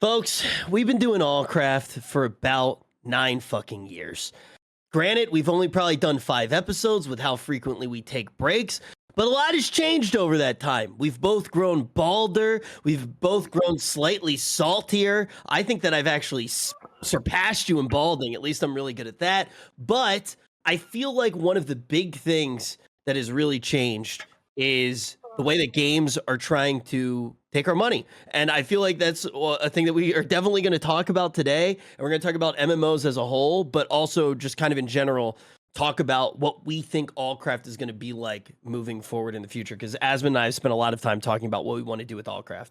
Folks, we've been doing Allcraft for about 9 fucking years. Granted, we've only probably done 5 episodes with how frequently we take breaks, but a lot has changed over that time. We've both grown balder, we've both grown slightly saltier. I think that I've actually surpassed you in balding, at least I'm really good at that. But I feel like one of the big things that has really changed is the way that games are trying to take our money. And I feel like that's a thing that we are definitely going to talk about today. And we're going to talk about MMOs as a whole, but also just kind of in general, talk about what we think Allcraft is going to be like moving forward in the future. Because Asmon and I have spent a lot of time talking about what we want to do with Allcraft.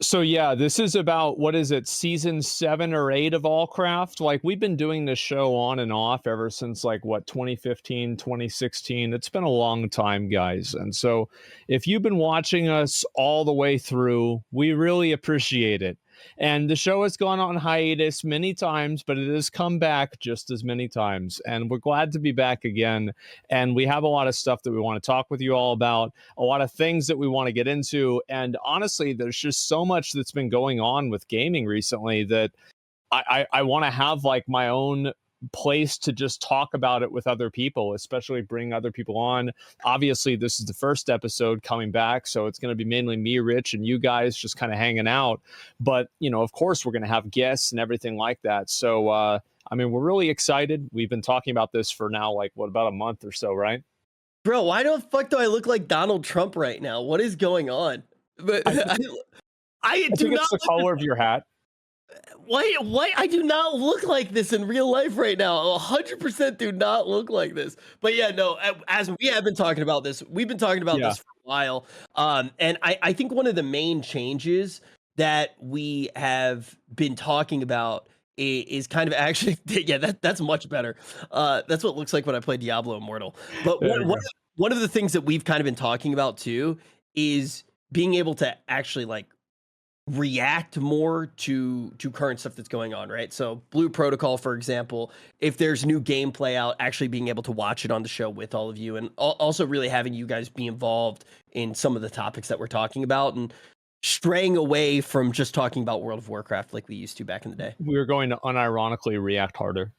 So yeah, this is about, what is it, season 7 or 8 of Allcraft? Like, we've been doing this show on and off ever since, like, what, 2015, 2016. It's been a long time, guys. And so if you've been watching us all the way through, we really appreciate it. And the show has gone on hiatus many times, but it has come back just as many times. And we're glad to be back again. And we have a lot of stuff that we want to talk with you all about, a lot of things that we want to get into. And honestly, there's just so much that's been going on with gaming recently that I want to have like my own place to just talk about it with other people, especially bring other people on. Obviously, this is the first episode coming back, so it's going to be mainly me, Rich, and you guys just kind of hanging out. But, you know, of course, we're going to have guests and everything like that. So, I mean, we're really excited. We've been talking about this for now, like, what, about a month or so, right? Bro, why the fuck do I look like Donald Trump right now? What is going on? But I do think not it's the color of your hat. Why I do not look like this in real life right now. 100% do not look like this. But yeah, no, as we have been talking about this, we've been talking about this for a while. And I think one of the main changes that we have been talking about is kind of actually, yeah, that's much better. That's what it looks like when I play Diablo Immortal. But one of the things that we've kind of been talking about too is being able to actually like react more to current stuff that's going on, right? So Blue Protocol, for example, if there's new gameplay out, actually being able to watch it on the show with all of you, and also really having you guys be involved in some of the topics that we're talking about, and straying away from just talking about World of Warcraft like we used to back in the day. We're going to unironically react harder.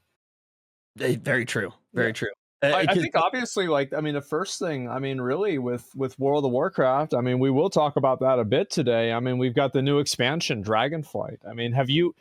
Very true. Very true. I think obviously, like, I mean, the first thing, I mean, really with World of Warcraft, I mean, we will talk about that a bit today. I mean, we've got the new expansion, Dragonflight. I mean, have you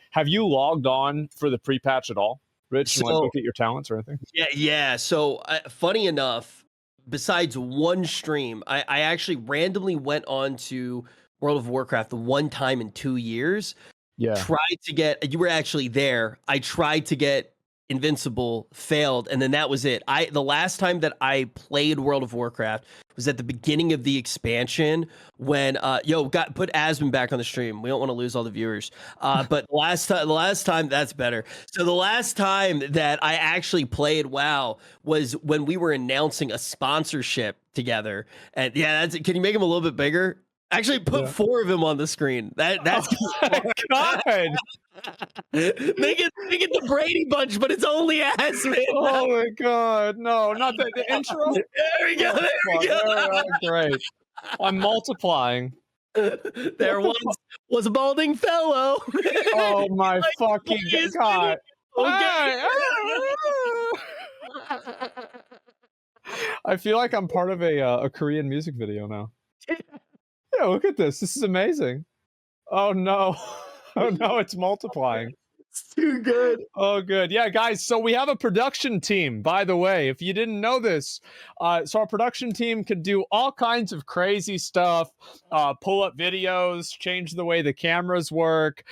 logged on for the pre-patch at all, Rich? You want to look at your talents or anything? Yeah. So funny enough, besides one stream, I actually randomly went on to World of Warcraft the one time in 2 years. Yeah. Tried to get, you were actually there. I tried to get Invincible, failed, and then that was it. The last time that I played World of Warcraft was at the beginning of the expansion when put Asmon back on the stream. We don't want to lose all the viewers. But the last time that's better. So the last time that I actually played WoW was when we were announcing a sponsorship together. And yeah, can you make him a little bit bigger? Actually, put 4 of them on the screen. That's God. Make it the Brady Bunch, but it's only Asmon. Oh my God, no, not the intro. There we go. There we go. Right, great. I'm multiplying. There was a balding fellow. Oh my fucking God. Okay. I feel like I'm part of a Korean music video now. Yeah, look at this. This is amazing. Oh no. Oh no, it's multiplying. It's too good. Oh, good. Yeah, guys, so we have a production team, by the way, if you didn't know this. So our production team can do all kinds of crazy stuff, pull up videos, change the way the cameras work,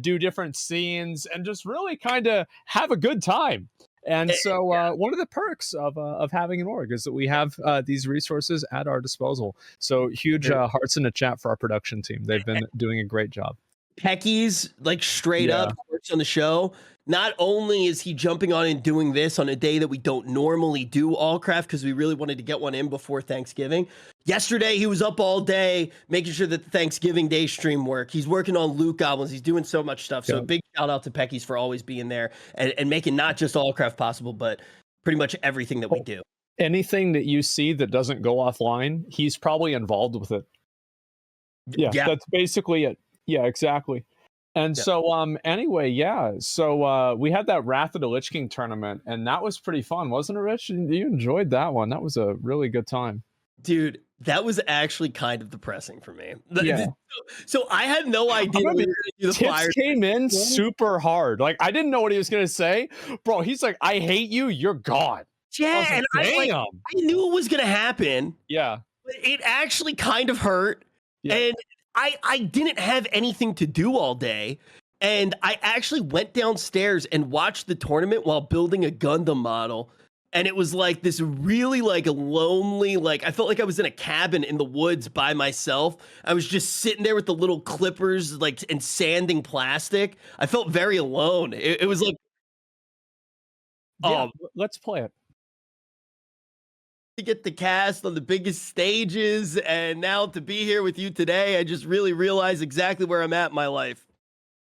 do different scenes, and just really kind of have a good time. And so one of the perks of having an org is that we have these resources at our disposal. So huge hearts in the chat for our production team. They've been doing a great job. Pecky's like straight up works on the show. Not only is he jumping on and doing this on a day that we don't normally do Allcraft because we really wanted to get one in before Thanksgiving. Yesterday, he was up all day making sure that the Thanksgiving Day stream worked. He's working on loot goblins. He's doing so much stuff. So a big shout out to Pecky's for always being there and making not just Allcraft possible, but pretty much everything that we do. Anything that you see that doesn't go offline, he's probably involved with it. Yeah, that's basically it. Yeah, exactly. And so anyway, yeah. So we had that Wrath of the Lich King tournament, and that was pretty fun, wasn't it, Rich? You enjoyed that one. That was a really good time. Dude, that was actually kind of depressing for me. Yeah. So I had no idea we were gonna do the Tips fire. came in super hard. Like, I didn't know what he was gonna say. Bro, he's like, I hate you, you're gone. Yeah, and I knew it was gonna happen. Yeah. But it actually kind of hurt. Yeah. And I didn't have anything to do all day. And I actually went downstairs and watched the tournament while building a Gundam model. And it was like this really like lonely, like I felt like I was in a cabin in the woods by myself. I was just sitting there with the little clippers, like, and sanding plastic. I felt very alone. It was like, yeah, let's play it. To get the cast on the biggest stages, and now to be here with you today, I just really realize exactly where I'm at in my life.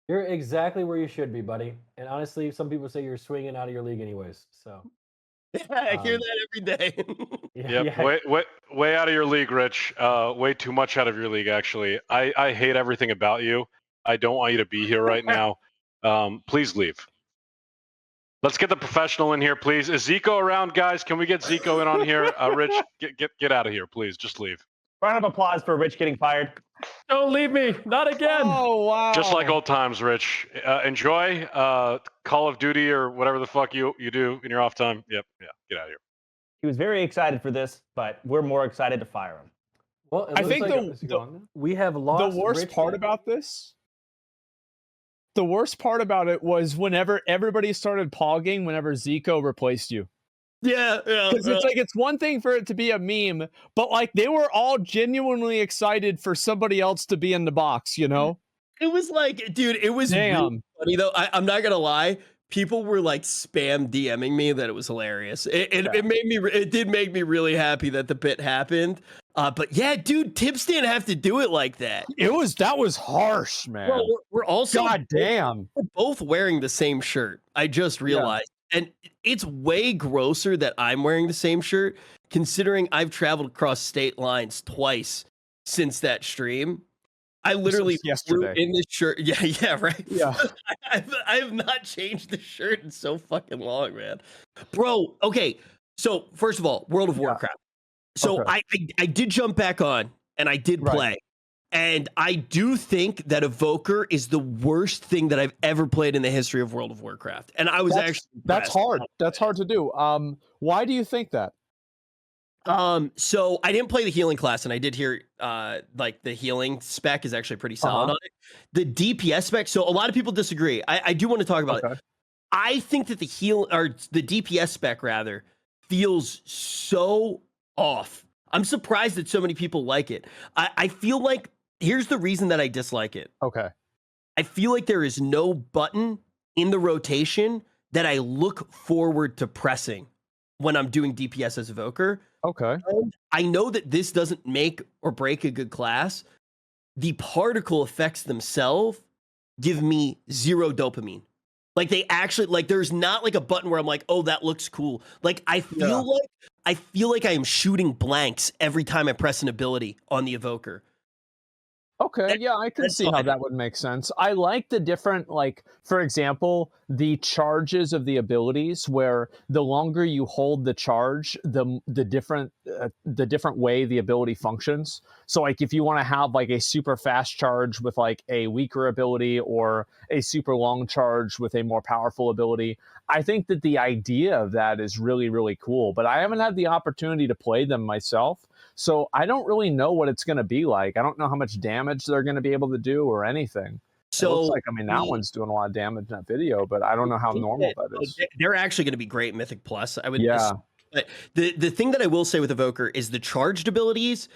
You're exactly where you should be, buddy. And honestly, some people say you're swinging out of your league anyways. So I hear that every day. Yep, way out of your league, Rich. Way too much out of your league, actually. I hate everything about you. I don't want you to be here right now. Please leave. Let's get the professional in here, please. Is Zico around, guys? Can we get Zico in on here? Rich, get out of here, please. Just leave. Round of applause for Rich getting fired. Don't leave me. Not again. Oh, wow. Just like old times, Rich. Enjoy Call of Duty or whatever the fuck you do in your off time. Yep, yeah, get out of here. He was very excited for this, but we're more excited to fire him. Well, I think we have lost the worst part about this. The worst part about it was whenever everybody started pogging whenever Zico replaced you. Yeah. Because it's like, it's one thing for it to be a meme, but like they were all genuinely excited for somebody else to be in the box, you know? It was like, dude, it was really funny though. I'm not gonna lie. People were like spam DMing me that it was hilarious. It did make me really happy that the bit happened. But yeah, dude, Tips didn't have to do it like that. That was harsh, man. Well, we're also goddamn. We're both wearing the same shirt. I just realized. And it's way grosser that I'm wearing the same shirt, considering I've traveled across state lines twice since that stream. I literally flew in this shirt. Yeah, right. Yeah. I have not changed the shirt in so fucking long, man. Bro, okay. So first of all, World of Warcraft. So I did jump back on and I did play. And I do think that Evoker is the worst thing that I've ever played in the history of World of Warcraft. And I was that's hard. That's hard to do. Why do you think that? So I didn't play the healing class, and I did hear like the healing spec is actually pretty solid on it. The DPS spec, so a lot of people disagree. I do want to talk about it. I think that the DPS spec rather feels so off. I'm surprised that so many people like it. I feel like here's the reason that I dislike it. Okay. I feel like there is no button in the rotation that I look forward to pressing when I'm doing DPS as Evoker. Okay. And I know that this doesn't make or break a good class. The particle effects themselves give me zero dopamine. Like they actually, like there's not like a button where I'm like, oh, that looks cool. Like I feel like I am shooting blanks every time I press an ability on the Evoker. Okay, yeah, I can see how that would make sense. I like the different, like, for example, the charges of the abilities, where the longer you hold the charge, the different way the ability functions. So, like, if you want to have like a super fast charge with like a weaker ability, or a super long charge with a more powerful ability, I think that the idea of that is really, really cool. But I haven't had the opportunity to play them myself. So I don't really know what it's going to be like. I don't know how much damage they're going to be able to do or anything. So it looks like, I mean, that one's doing a lot of damage in that video, but I don't know how normal that is. They're actually going to be great Mythic Plus. I would. Yeah. But the thing that I will say with Evoker is the charged abilities.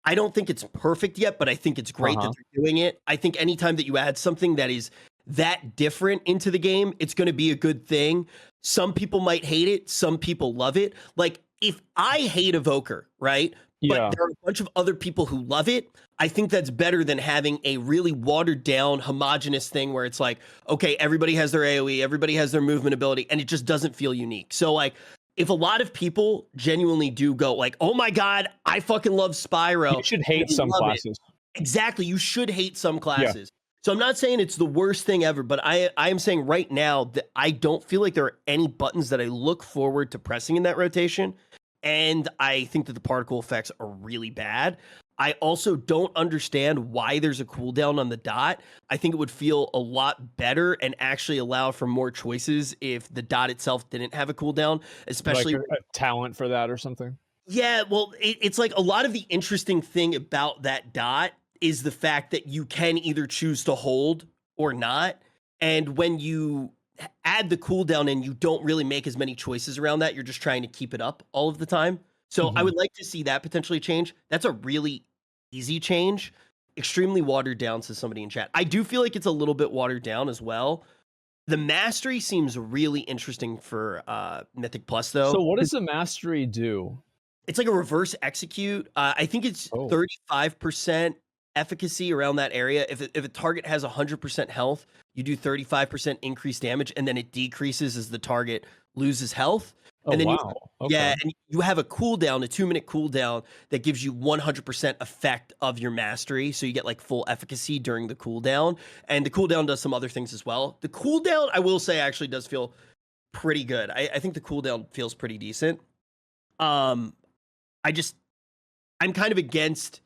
I don't think it's perfect yet, but I think it's great that they're doing it. I think anytime that you add something that is that different into the game, it's going to be a good thing. Some people might hate it. Some people love it. Like if I hate Evoker, right? But there are a bunch of other people who love it. I think that's better than having a really watered down, homogenous thing where it's like, okay, everybody has their AoE, everybody has their movement ability, and it just doesn't feel unique. So like, if a lot of people genuinely do go like, oh my God, I fucking love Spyro. You should hate some classes. Exactly. You should hate some classes. So I'm not saying it's the worst thing ever, but I am saying right now that I don't feel like there are any buttons that I look forward to pressing in that rotation. And I think that the particle effects are really bad. I also don't understand why there's a cooldown on the dot. I think it would feel a lot better and actually allow for more choices if the dot itself didn't have a cooldown, especially like a talent for that or something. Yeah, well, it's like a lot of the interesting thing about that dot is the fact that you can either choose to hold or not. And when you add the cooldown in, you don't really make as many choices around that. You're just trying to keep it up all of the time. So I would like to see that potentially change. That's a really easy change. Extremely watered down, says somebody in chat. I do feel like it's a little bit watered down as well. The mastery seems really interesting for Mythic Plus, though. So what does the mastery do? It's like a reverse execute. I think it's 35% efficacy around that area. If a target has 100% health, you do 35% increased damage, and then it decreases as the target loses health. And then yeah, and you have a cooldown, a 2-minute cooldown that gives you 100% effect of your mastery. So you get like full efficacy during the cooldown. And the cooldown does some other things as well. The cooldown, I will say, actually does feel pretty good. I think the cooldown feels pretty decent. I'm kind of against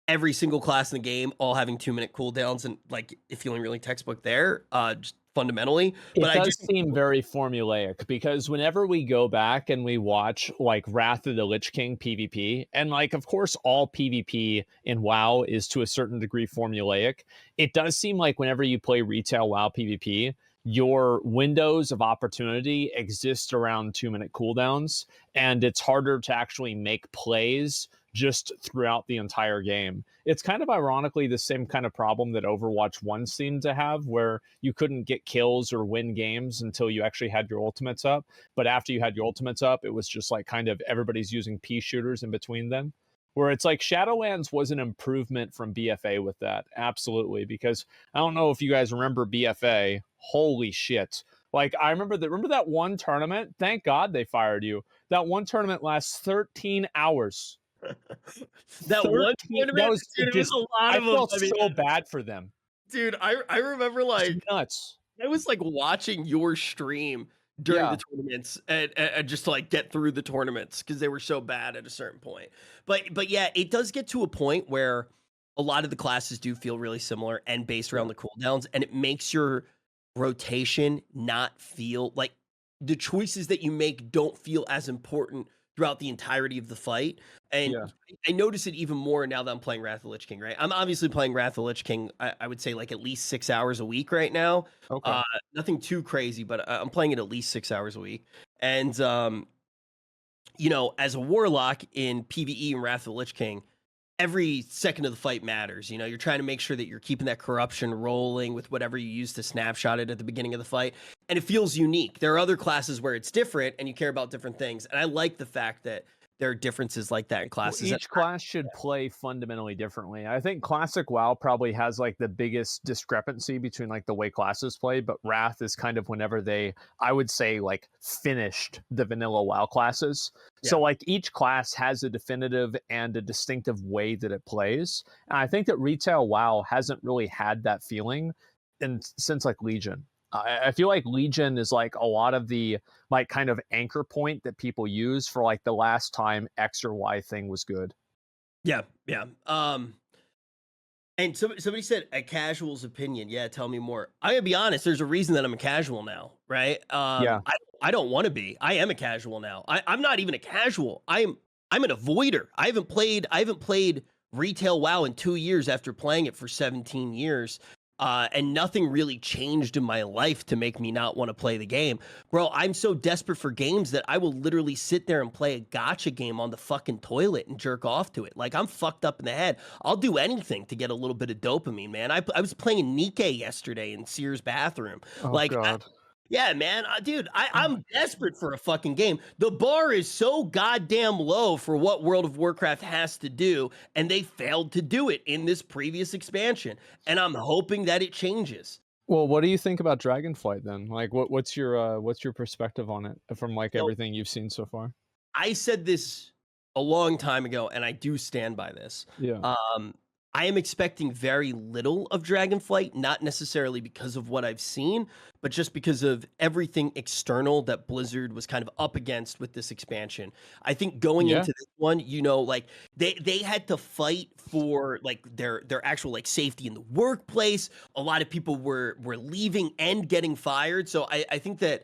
every single class in the game all having 2-minute cooldowns and like feeling really textbook there, just fundamentally. But it does seem very formulaic because whenever we go back and we watch like Wrath of the Lich King PvP, and like of course all PvP in WoW is to a certain degree formulaic, it does seem like whenever you play retail WoW PvP, your windows of opportunity exist around 2-minute cooldowns, and it's harder to actually make plays just throughout the entire game. It's kind of ironically the same kind of problem that Overwatch 1 seemed to have, where you couldn't get kills or win games until you actually had your ultimates up. But after you had your ultimates up, it was just like kind of everybody's using pea shooters in between them. Where it's like Shadowlands was an improvement from BFA with that. Absolutely. Because I don't know if you guys remember BFA. Holy shit. Like I remember that one tournament. Thank God they fired you. That one tournament lasts 13 hours. That one tournament, that was dude, it was a lot of them. I felt so bad for them. Dude, I remember like it's nuts. I was like watching your stream during the tournaments and just to like get through the tournaments because they were so bad at a certain point. But yeah, it does get to a point where a lot of the classes do feel really similar and based around the cooldowns, and it makes your rotation not feel like the choices that you make don't feel as important throughout the entirety of the fight. And I notice it even more now that I'm playing Wrath of the Lich King, right? I'm obviously playing Wrath of the Lich King, I would say like at least 6 hours a week right now. Nothing too crazy, but I'm playing it at least 6 hours a week. And, you know, as a warlock in PvE and Wrath of the Lich King, every second of the fight matters. You know, you're trying to make sure that you're keeping that corruption rolling with whatever you use to snapshot it at the beginning of the fight. And it feels unique. There are other classes where it's different and you care about different things. And I like the fact that there are differences like that in classes. Each class should play fundamentally differently. I think Classic WoW probably has like the biggest discrepancy between like the way classes play, but Wrath is kind of whenever they, I would say, like finished the vanilla WoW classes. So like each class has a definitive and a distinctive way that it plays. And I think that retail WoW hasn't really had that feeling since like Legion. I feel like Legion is like a lot of the like kind of anchor point that people use for like the last time X or Y thing was good. Yeah. And somebody said a casual's opinion. Yeah, tell me more. I'm gonna be honest. There's a reason that I'm a casual now, right? I don't want to be. I am a casual now. I'm not even a casual. I'm an avoider. I haven't played retail WoW in 2 years after playing it for 17 years. And nothing really changed in my life to make me not want to play the game. Bro, I'm so desperate for games that I will literally sit there and play a gacha game on the fucking toilet and jerk off to it. Like, I'm fucked up in the head. I'll do anything to get a little bit of dopamine, man. I was playing Nikke yesterday in Sears bathroom. God. Yeah, man. Dude, I'm desperate for a fucking game. The bar is so goddamn low for what World of Warcraft has to do, and they failed to do it in this previous expansion. And I'm hoping that it changes. Well, what do you think about Dragonflight then? Like, what's your perspective on it from like everything you've seen so far? I said this a long time ago, and I do stand by this. Yeah. I am expecting very little of Dragonflight, not necessarily because of what I've seen, but just because of everything external that Blizzard was kind of up against with this expansion. I think going into this one, like they had to fight for like their actual like safety in the workplace. A lot of people were leaving and getting fired. So I think that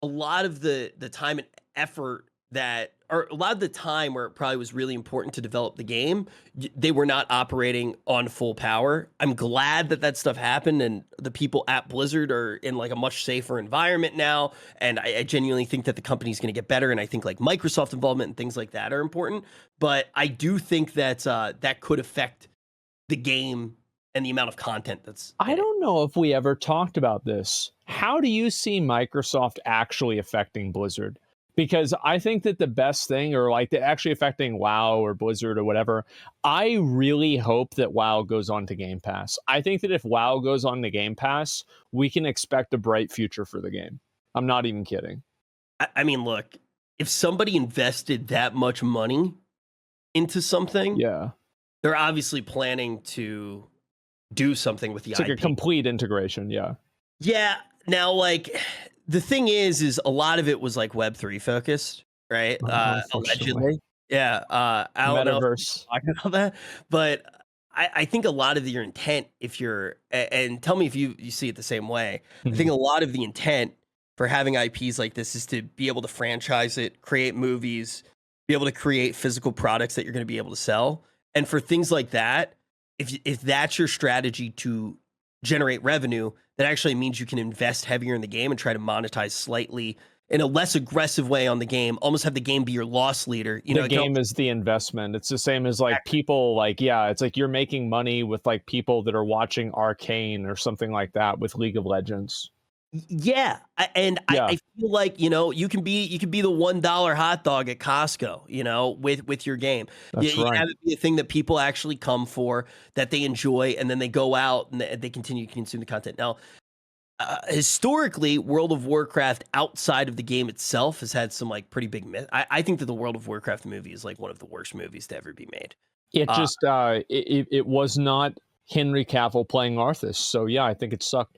a lot of the time and effort or a lot of the time where it probably was really important to develop the game, they were not operating on full power. I'm glad that stuff happened and the people at Blizzard are in like a much safer environment now. And I genuinely think that the company's going to get better. And I think like Microsoft involvement and things like that are important. But I do think that that could affect the game and the amount of content that's. I don't know if we ever talked about this. How do you see Microsoft actually affecting Blizzard? Because I think that the best thing, or like actually affecting WoW or Blizzard or whatever, I really hope that WoW goes on to Game Pass. I think that if WoW goes on to Game Pass, we can expect a bright future for the game. I'm not even kidding. I mean, look, if somebody invested that much money into something, they're obviously planning to do something with the IP. It's like a complete integration, Yeah. Now, like, the thing is a lot of it was like Web3 focused, right? Allegedly. Yeah. I don't know if I'm talking about that, but I think a lot of your intent, if you're, and tell me if you see it the same way, I think a lot of the intent for having IPs like this is to be able to franchise it, create movies, be able to create physical products that you're going to be able to sell. And for things like that, if that's your strategy to generate revenue, that actually means you can invest heavier in the game and try to monetize slightly in a less aggressive way on the game, almost have the game be your loss leader. The game is the investment. It's the same as like people like, it's like you're making money with like people that are watching Arcane or something like that with League of Legends. Yeah. And I feel like, you can be the $1 hot dog at Costco, with your game. That's you right. have it be a thing that people actually come for, that they enjoy, and then they go out and they continue to consume the content. Now, historically, World of Warcraft outside of the game itself has had some like pretty big myth. I think that the World of Warcraft movie is like one of the worst movies to ever be made. It just, it was not Henry Cavill playing Arthas. So yeah, I think it sucked.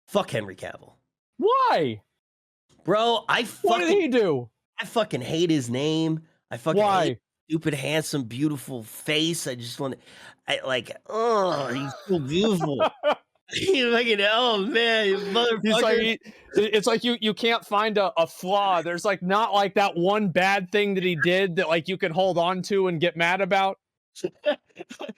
Fuck Henry Cavill. Why? Bro, what did he do? I fucking hate his name. I fucking hate his stupid, handsome, beautiful face. I just want to, he's so beautiful. He's fucking, oh man, you motherfucker. It's like you can't find a flaw. There's like not like that one bad thing that he did that like you can hold on to and get mad about.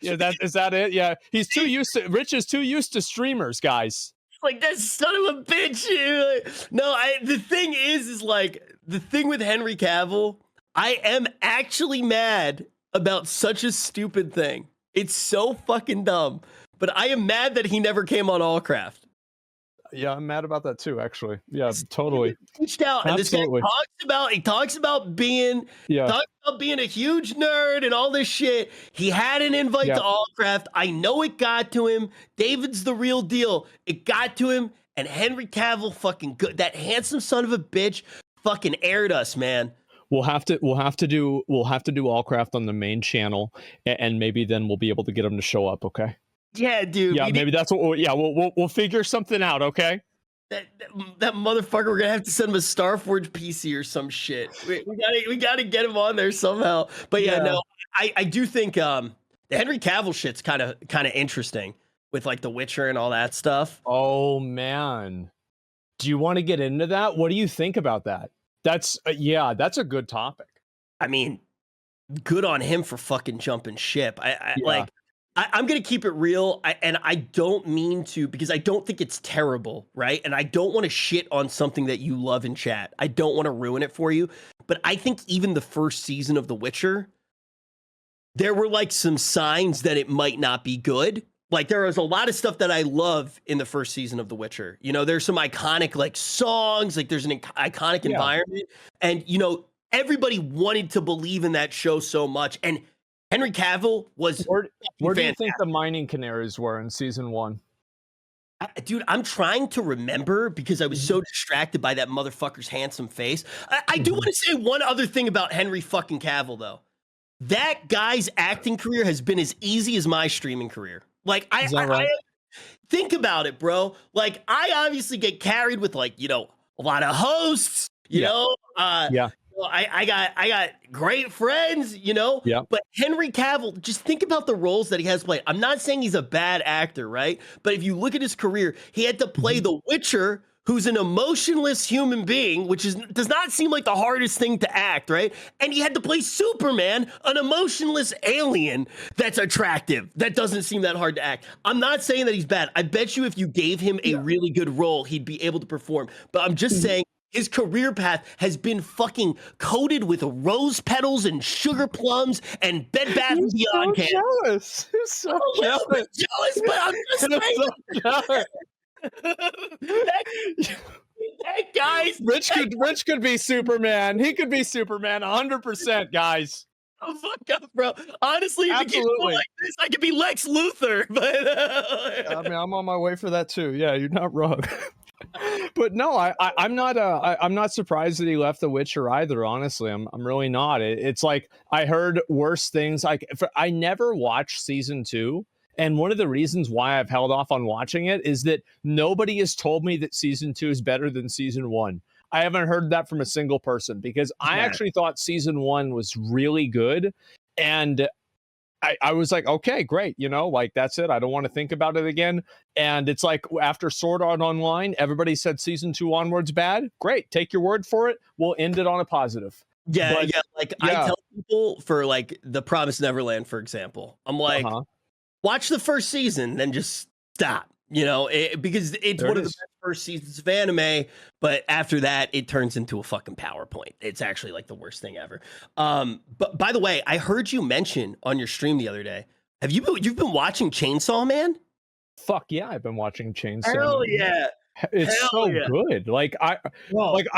Yeah, is that it? Yeah, Rich is too used to streamers, guys. Like, that son of a bitch. No, the thing is like, the thing with Henry Cavill, I am actually mad about such a stupid thing. It's so fucking dumb. But I am mad that he never came on Allcraft. Yeah, I'm mad about that too, actually. Yeah, totally. Reached out, and this guy talks about being a huge nerd and all this shit. He had an invite to Allcraft. I know it got to him. David's the real deal. It got to him, and Henry Cavill fucking good. That handsome son of a bitch fucking aired us, man. We'll have to do Allcraft on the main channel, and maybe then we'll be able to get him to show up. Okay. Yeah, dude. Yeah, maybe that's what. We'll figure something out. Okay. That motherfucker. We're gonna have to send him a Starforge PC or some shit. We gotta get him on there somehow. But no, I do think the Henry Cavill shit's kind of interesting with like The Witcher and all that stuff. Oh man, do you want to get into that? What do you think about that? That's that's a good topic. I mean, good on him for fucking jumping ship. I'm going to keep it real, and I don't mean to, because I don't think it's terrible, right? And I don't want to shit on something that you love in chat. I don't want to ruin it for you, but I think even the first season of The Witcher, there were like some signs that it might not be good. Like, there was a lot of stuff that I love in the first season of The Witcher. There's some iconic like songs, like there's an iconic environment, and everybody wanted to believe in that show so much, and Henry Cavill was. Where do you think the mining canaries were in season 1? Dude, I'm trying to remember because I was so distracted by that motherfucker's handsome face. I do want to say one other thing about Henry fucking Cavill, though. that guy's acting career has been as easy as my streaming career. Like Is that right? think about it, bro. Like I obviously get carried with like, you know, a lot of hosts, you know, I got great friends, you know, but Henry Cavill, just think about the roles that he has played. I'm not saying he's a bad actor, right? But if you look at his career, he had to play the Witcher, who's an emotionless human being, which does not seem like the hardest thing to act, right? And he had to play Superman, an emotionless alien that's attractive. That doesn't seem that hard to act. I'm not saying that he's bad. I bet you if you gave him a really good role, he'd be able to perform. But I'm just saying his career path has been fucking coated with rose petals and sugar plums and Bed Bath & Beyond. So jealous. You're so jealous. Jealous, but I'm just saying. So jealous. that guy's Rich could be Superman. He could be Superman 100%, guys. Oh, fuck up, bro. Honestly, if it keeps going like this, I could be Lex Luthor. But I mean, I'm on my way for that too. Yeah, you're not wrong. But no, I'm not surprised that he left The Witcher either. Honestly, I'm really not. It's like I heard worse things. Like I never watched season 2. And one of the reasons why I've held off on watching it is that nobody has told me that season 2 is better than season 1. I haven't heard that from a single person because I actually thought season 1 was really good. And I was like, okay, great. You know, like that's it. I don't want to think about it again. And it's like after Sword Art Online, everybody said season 2 onwards bad. Great. Take your word for it. We'll end it on a positive. I tell people for like The Promised Neverland, for example, I'm like, watch the first season, then just stop, you know, because it's one of the best first seasons of anime. But after that, it turns into a fucking PowerPoint. It's actually like the worst thing ever. But by the way, I heard you mention on your stream the other day. You've been watching Chainsaw Man? Fuck yeah, I've been watching Chainsaw Hell Man. yeah. It's good. Like I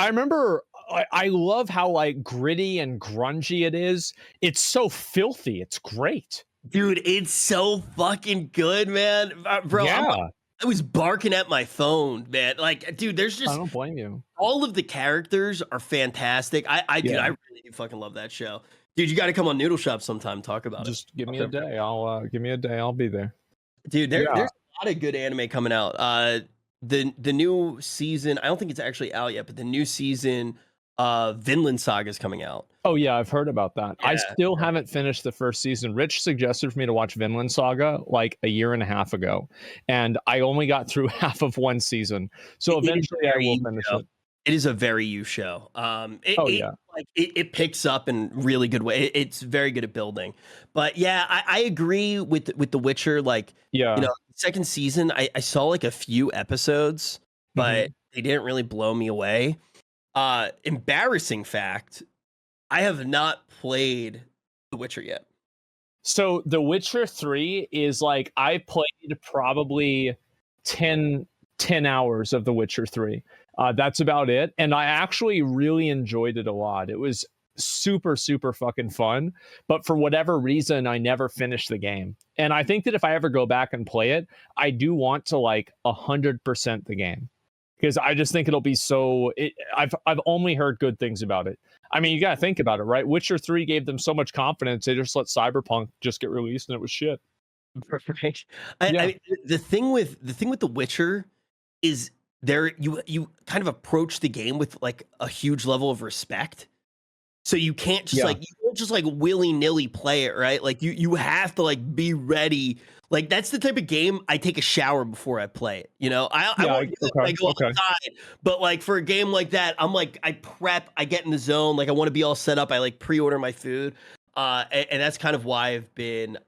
remember I love how like gritty and grungy it is. It's so filthy. It's great. Dude, it's so fucking good, man. Bro, I was barking at my phone, man. Like, dude, there's just... I don't blame you. All of the characters are fantastic. I really do fucking love that show. Dude, you got to come on Noodle Shop sometime, talk about it. Just give me a day. Give me a day. I'll be there. Dude, there's a lot of good anime coming out. The new season, I don't think it's actually out yet, but the new season Vinland Saga is coming out. Oh yeah, I've heard about that. I still haven't finished the first season. Rich suggested for me to watch Vinland Saga like a year and a half ago, and I only got through half of one season. So eventually I will finish it. It is a very you show. It picks up in really good way. It's very good at building. But yeah, I agree with The Witcher. Like, you know, second season, I saw like a few episodes, but they didn't really blow me away. Embarrassing fact, I have not played The Witcher yet. So The Witcher 3 is like, I played probably 10 hours of The Witcher 3. That's about it. And I actually really enjoyed it a lot. It was super, super fucking fun. But for whatever reason, I never finished the game. And I think that if I ever go back and play it, I do want to like 100% the game. Because I just think it'll be I've only heard good things about it. I mean, you got to think about it, right? Witcher 3 gave them so much confidence. They just let Cyberpunk just get released and it was shit. Right. I mean, the thing with The Witcher is you kind of approach the game with like a huge level of respect. So you can't just you don't just like willy-nilly play it, right? Like you have to like be ready. Like that's the type of game I take a shower before I play it. You know, I go outside, but like for a game like that, I'm like I prep, I get in the zone, like I want to be all set up. I like pre-order my food, and that's kind of why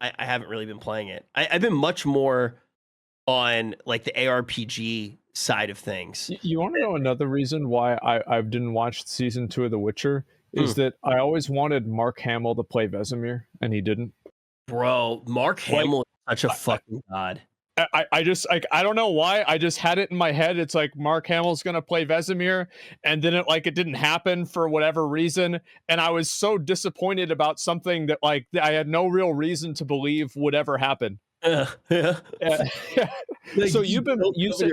I haven't really been playing it. I've been much more on like the ARPG side of things. You want to know another reason why I didn't watch season 2 of The Witcher? Is that I always wanted Mark Hamill to play Vesemir, and he didn't. Bro, Mark Hamill is such a fucking god. I just like I don't know why. I just had it in my head. It's like Mark Hamill's gonna play Vesemir, and then it didn't happen for whatever reason. And I was so disappointed about something that like I had no real reason to believe would ever happen. Yeah. So you said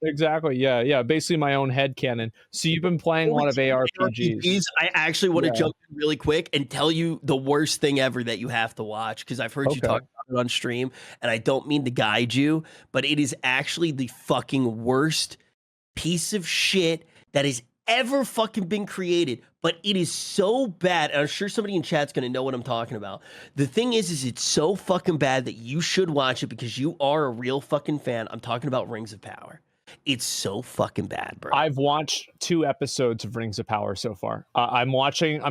Exactly. Yeah. Basically my own headcanon. So you've been playing a lot of ARPGs. I actually want to Yeah. jump in really quick and tell you the worst thing ever that you have to watch, because I've heard you talk about it on stream, and I don't mean to guide you, but it is actually the fucking worst piece of shit that has ever fucking been created. But it is so bad, and I'm sure somebody in chat's gonna know what I'm talking about. The thing is it's so fucking bad that you should watch it because you are a real fucking fan. I'm talking about Rings of Power. It's so fucking bad, bro. I've watched 2 episodes of Rings of Power so far. I'm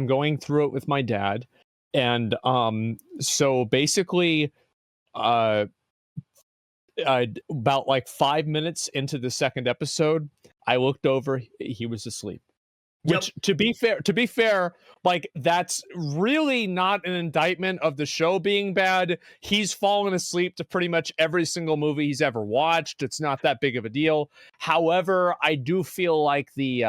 going through it with my dad. And so basically, about like 5 minutes into the second episode, I looked over, he was asleep. Which, to be fair, like, that's really not an indictment of the show being bad. He's fallen asleep to pretty much every single movie he's ever watched. It's not that big of a deal. However, I do feel like the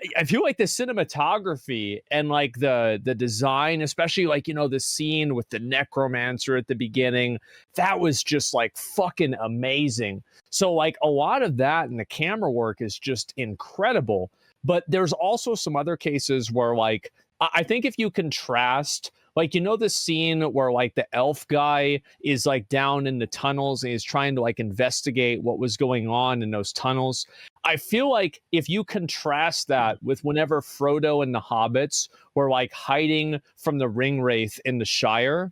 cinematography and like the design, especially like, you know, the scene with the necromancer at the beginning, that was just like fucking amazing. So like a lot of that and the camera work is just incredible. But there's also some other cases where, like, I think if you contrast, like, you know, the scene where, like, the elf guy is, like, down in the tunnels and he's trying to, like, investigate what was going on in those tunnels. I feel like if you contrast that with whenever Frodo and the hobbits were, like, hiding from the Ringwraith in the Shire,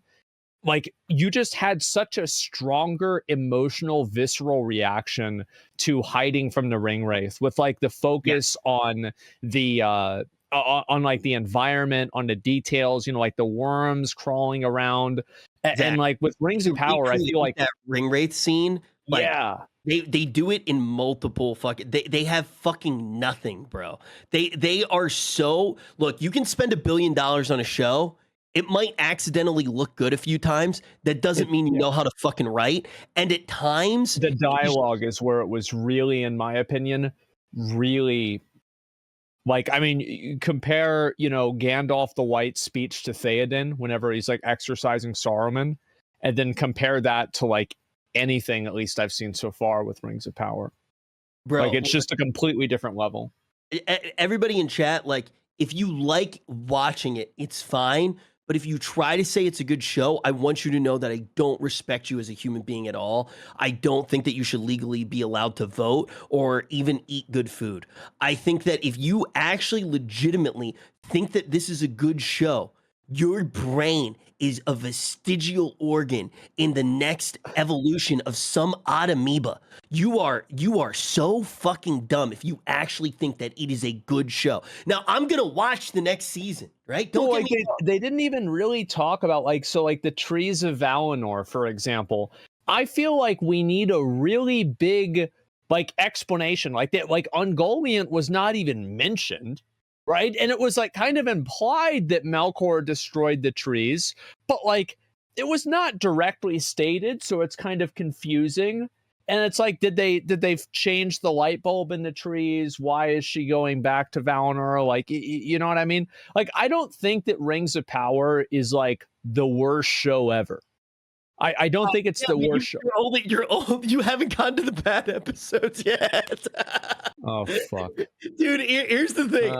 like, you just had such a stronger emotional, visceral reaction to hiding from the Ringwraith, with like the focus on the on like the environment, on the details, you know, like the worms crawling around. And like with Rings of Power, I feel like that Ringwraith scene, like, yeah, they do it in multiple fucking, they have fucking nothing, bro. They are so, look, you can spend $1 billion on a show. It might accidentally look good a few times. That doesn't mean you know how to fucking write. And at times, the dialogue is where it was really, in my opinion, really, like, I mean, you compare, you know, Gandalf the White's speech to Theoden whenever he's like exercising Saruman, and then compare that to like anything, at least I've seen so far with Rings of Power. bro, Like, it's just a completely different level. everybody in chat, like, if you like watching it, it's fine. But if you try to say it's a good show, I want you to know that I don't respect you as a human being at all. I don't think that you should legally be allowed to vote or even eat good food. I think that if you actually legitimately think that this is a good show, your brain is a vestigial organ in the next evolution of some odd amoeba. You are so fucking dumb if you actually think that it is a good show. Now, I'm gonna watch the next season, right? Don't get me wrong. They didn't even really talk about, like, so like the trees of Valinor, for example. I feel like we need a really big like explanation, like that. Like Ungoliant was not even mentioned, right? And it was like kind of implied that Melkor destroyed the trees, but like it was not directly stated, so it's kind of confusing. And it's like, did they change the light bulb in the trees? Why is she going back to Valinor? Like, you know what I mean? Like, I don't think that Rings of Power is like the worst show ever. I don't think it's the worst show. You're old. You haven't gotten to the bad episodes yet. Oh, fuck. Dude, here's the thing.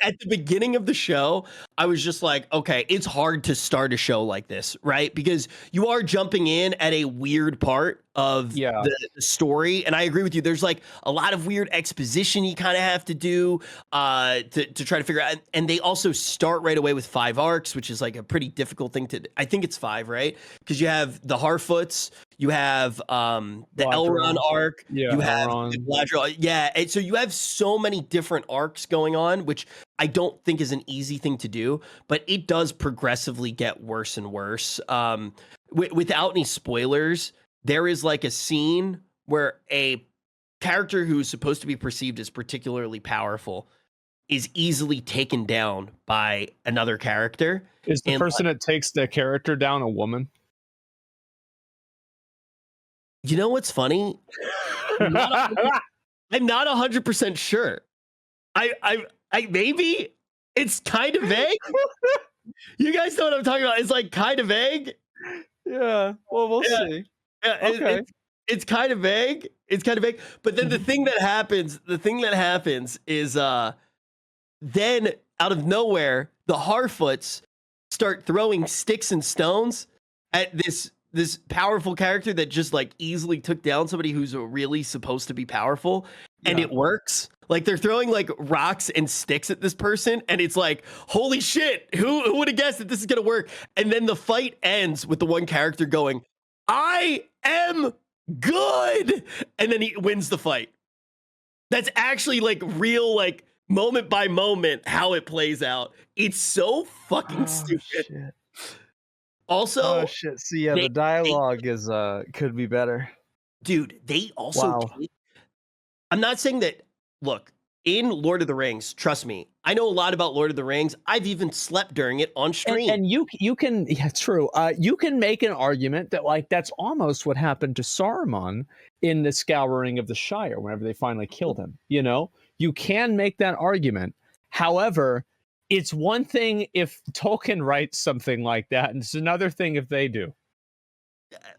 At the beginning of the show, I was just like, okay, it's hard to start a show like this, right? Because you are jumping in at a weird part of the story. And I agree with you. There's like a lot of weird exposition you kind of have to do to try to figure out. And they also start right away with 5 arcs, which is like a pretty difficult thing to, I think it's 5, right? Because you have the Harfoots, you have the Elrond arc, you have the Galadriel. Yeah, and so you have so many different arcs going on, which I don't think is an easy thing to do, but it does progressively get worse and worse. Without any spoilers, there is like a scene where a character who's supposed to be perceived as particularly powerful is easily taken down by another character. Is the person that takes the character down a woman? You know what's funny? I'm not 100% sure. I maybe it's kind of vague. You guys know what I'm talking about. It's like kind of vague. Yeah. Well, we'll see. Yeah, Okay. it's kind of vague. It's kind of vague. But then the thing that happens is then out of nowhere, the Harfoots start throwing sticks and stones at this powerful character that just like easily took down somebody who's really supposed to be powerful, and it works. Like they're throwing like rocks and sticks at this person, and it's like, holy shit, who would have guessed that this is gonna work? And then the fight ends with the one character going, I am good, and then he wins the fight. That's actually like real, like moment by moment how it plays out. It's so fucking stupid. Shit. Also, oh shit. So yeah, the dialogue is could be better. Dude, they also I'm not saying that, look, in Lord of the Rings, trust me, I know a lot about Lord of the Rings. I've even slept during it on stream. And you can, yeah, true. You can make an argument that like that's almost what happened to Saruman in the Scouring of the Shire whenever they finally killed him. You know, you can make that argument. However, it's one thing if Tolkien writes something like that, and it's another thing if they do.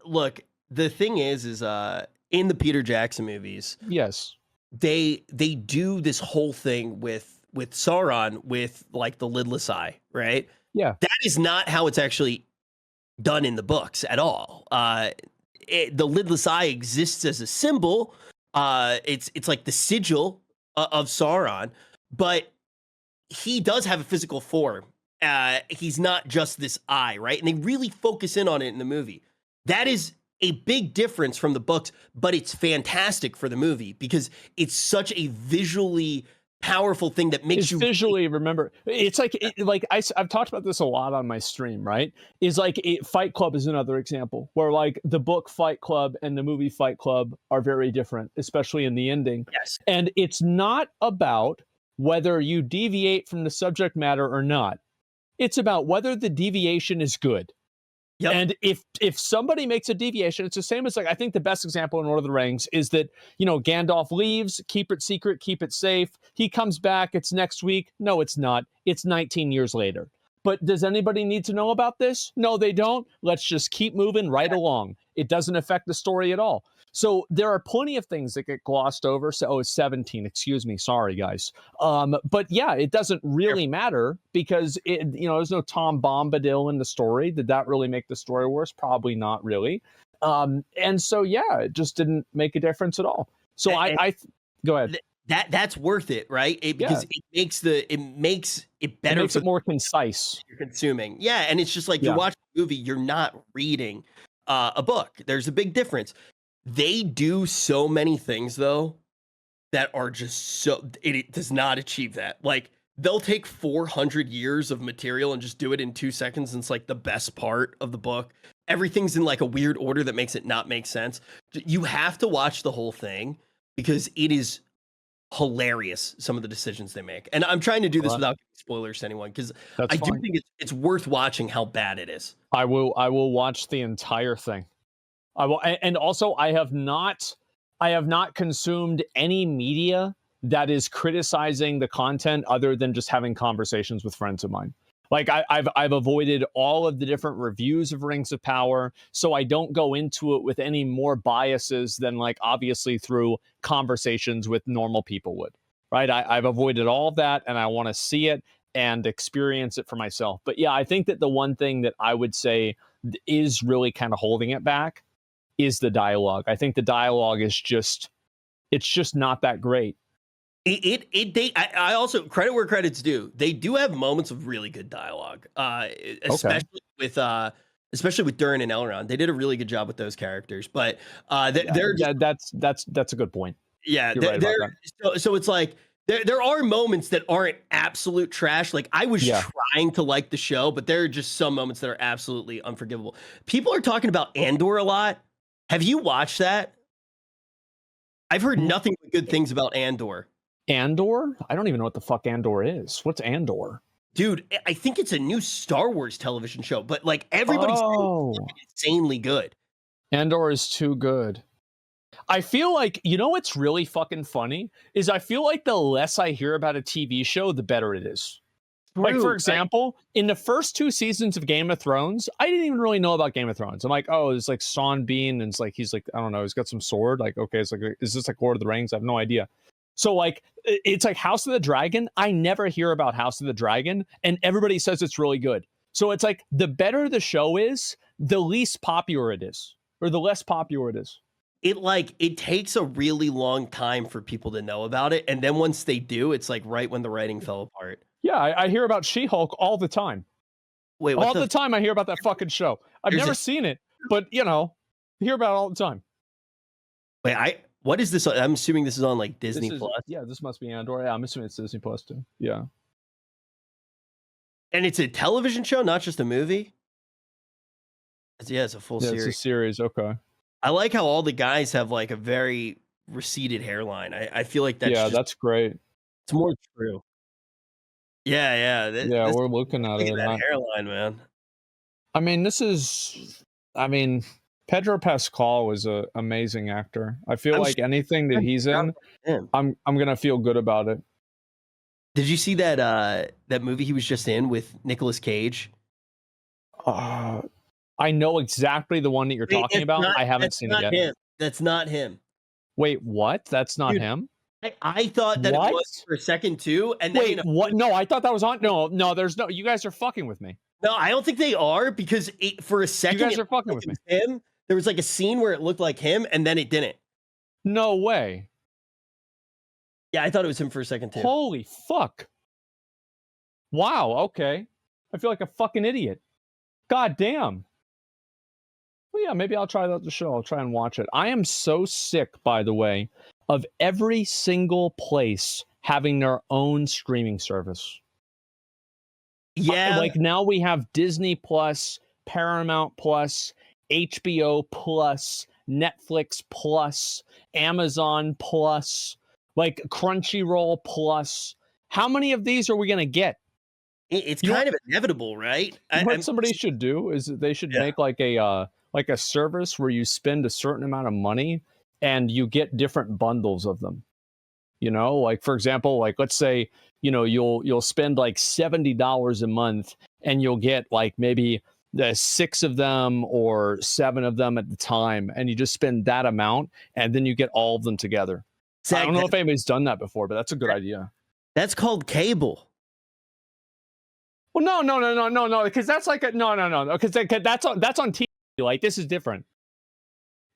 Look, the thing is in the Peter Jackson movies, yes, they do this whole thing with Sauron with like the lidless eye, right? Yeah, that is not how it's actually done in the books at all. The lidless eye exists as a symbol. It's like the sigil of Sauron, but he does have a physical form. He's not just this eye, right? And they really focus in on it in the movie. That is a big difference from the books, but it's fantastic for the movie because it's such a visually powerful thing that makes you visually remember. It's like I've talked about this a lot on my stream, right? Is like Fight Club is another example where like the book Fight Club and the movie Fight Club are very different, especially in the ending. Yes. And it's not about whether you deviate from the subject matter or not. It's about whether the deviation is good. Yep. And if somebody makes a deviation, it's the same as like, I think the best example in Lord of the Rings is that, you know, Gandalf leaves, keep it secret, keep it safe. He comes back, it's next week. No, it's not. It's 19 years later. But does anybody need to know about this? No, they don't. Let's just keep moving right along. It doesn't affect the story at all. So there are plenty of things that get glossed over. So, it's 17, excuse me. Sorry, guys. But yeah, it doesn't really matter because, there's no Tom Bombadil in the story. Did that really make the story worse? Probably not really. And so, yeah, it just didn't make a difference at all. So I go ahead. That's worth it, right? Because it makes it better. It makes it more concise. You're consuming. Yeah, and it's just like you watch a movie, you're not reading a book. There's a big difference. They do so many things though that are just it does not achieve that. Like they'll take 400 years of material and just do it in 2 seconds, and it's like the best part of the book. Everything's in like a weird order that makes it not make sense. You have to watch the whole thing because it is hilarious, some of the decisions they make. And I'm trying to do this without giving spoilers to anyone because I do think it's worth watching how bad it is. I will watch the entire thing. I will, and also I have not consumed any media that is criticizing the content other than just having conversations with friends of mine. Like I've avoided all of the different reviews of Rings of Power, so I don't go into it with any more biases than like obviously through conversations with normal people would. Right? I've avoided all of that, and I want to see it and experience it for myself. But yeah, I think that the one thing that I would say is really kind of holding it back is the dialogue. I think the dialogue is just not that great. I also, credit where credit's due. They do have moments of really good dialogue, especially with Durin and Elrond. They did a really good job with those characters. But that's a good point. Yeah, so it's like there are moments that aren't absolute trash. Like I was trying to like the show, but there are just some moments that are absolutely unforgivable. People are talking about Andor a lot. Have you watched that? I've heard nothing but good things about Andor. Andor? I don't even know what the fuck Andor is. What's Andor? Dude, I think it's a new Star Wars television show, but like everybody's saying it's insanely good. Andor is too good. I feel like, you know what's really fucking funny? Is I feel like the less I hear about a TV show, the better it is. Like, True, for right? example, in the first 2 seasons of Game of Thrones, I didn't even really know about Game of Thrones. I'm like, oh, it's like Sean Bean, and it's like he's like, I don't know, he's got some sword. Like, okay, it's like, is this like Lord of the Rings? I have no idea. So like, it's like House of the Dragon. I never hear about House of the Dragon, and everybody says it's really good. So it's like, the better the show is, the least popular it is, or the less popular it is. It takes a really long time for people to know about it, and then once they do, it's like right when the writing fell apart. Yeah, I hear about She-Hulk all the time. Wait, All the time I hear about that fucking show. I've There's never a- seen it, but you know, I hear about it all the time. Wait, what is this? I'm assuming this is on like Disney Plus. Yeah, this must be Andor. Yeah, I'm assuming it's Disney Plus too. Yeah. And it's a television show, not just a movie. It's a full Yeah, series. it's a series. Okay. I like how all the guys have like a very receded hairline. I feel like That's great. it's more true. Yeah. We're looking at Look it. at that hairline, man. I mean, Pedro Pascal was an amazing actor. I feel I'm like anything that he's in, Him. I'm gonna feel good about it. Did you see that movie he was just in with Nicolas Cage? I know exactly the one that you're talking about. I haven't seen it yet. Him. That's not him. Wait, what? That's not Dude, him? I thought that What? it was for a second too, and then Wait, what? No, I thought that was on. No, there's no. You guys are fucking with me. No, I don't think they are, because for a second You guys it are fucking looked with like it was him. There was like a scene where it looked like him, and then it didn't. No way. Yeah, I thought it was him for a second too. Holy fuck. Wow, okay. I feel like a fucking idiot. God damn. Well, yeah, maybe I'll try out the show. I'll try and watch it. I am so sick, by the way, of every single place having their own streaming service. Yeah, Like now we have Disney Plus, Paramount Plus, HBO Plus, Netflix Plus, Amazon Plus, like Crunchyroll Plus. How many of these are we going to get? it's kind of inevitable, right? What somebody should do is they should make like a service where you spend a certain amount of money and you get different bundles of them. You know, like for example, like let's say, you know, you'll spend like $70 a month and you'll get like maybe the 6 of them or 7 of them at the time, and you just spend that amount and then you get all of them together. I don't know if anybody's done that before, but that's a good idea. That's called cable. Well, no, because that's like a no, because that's on TV. Like this is different.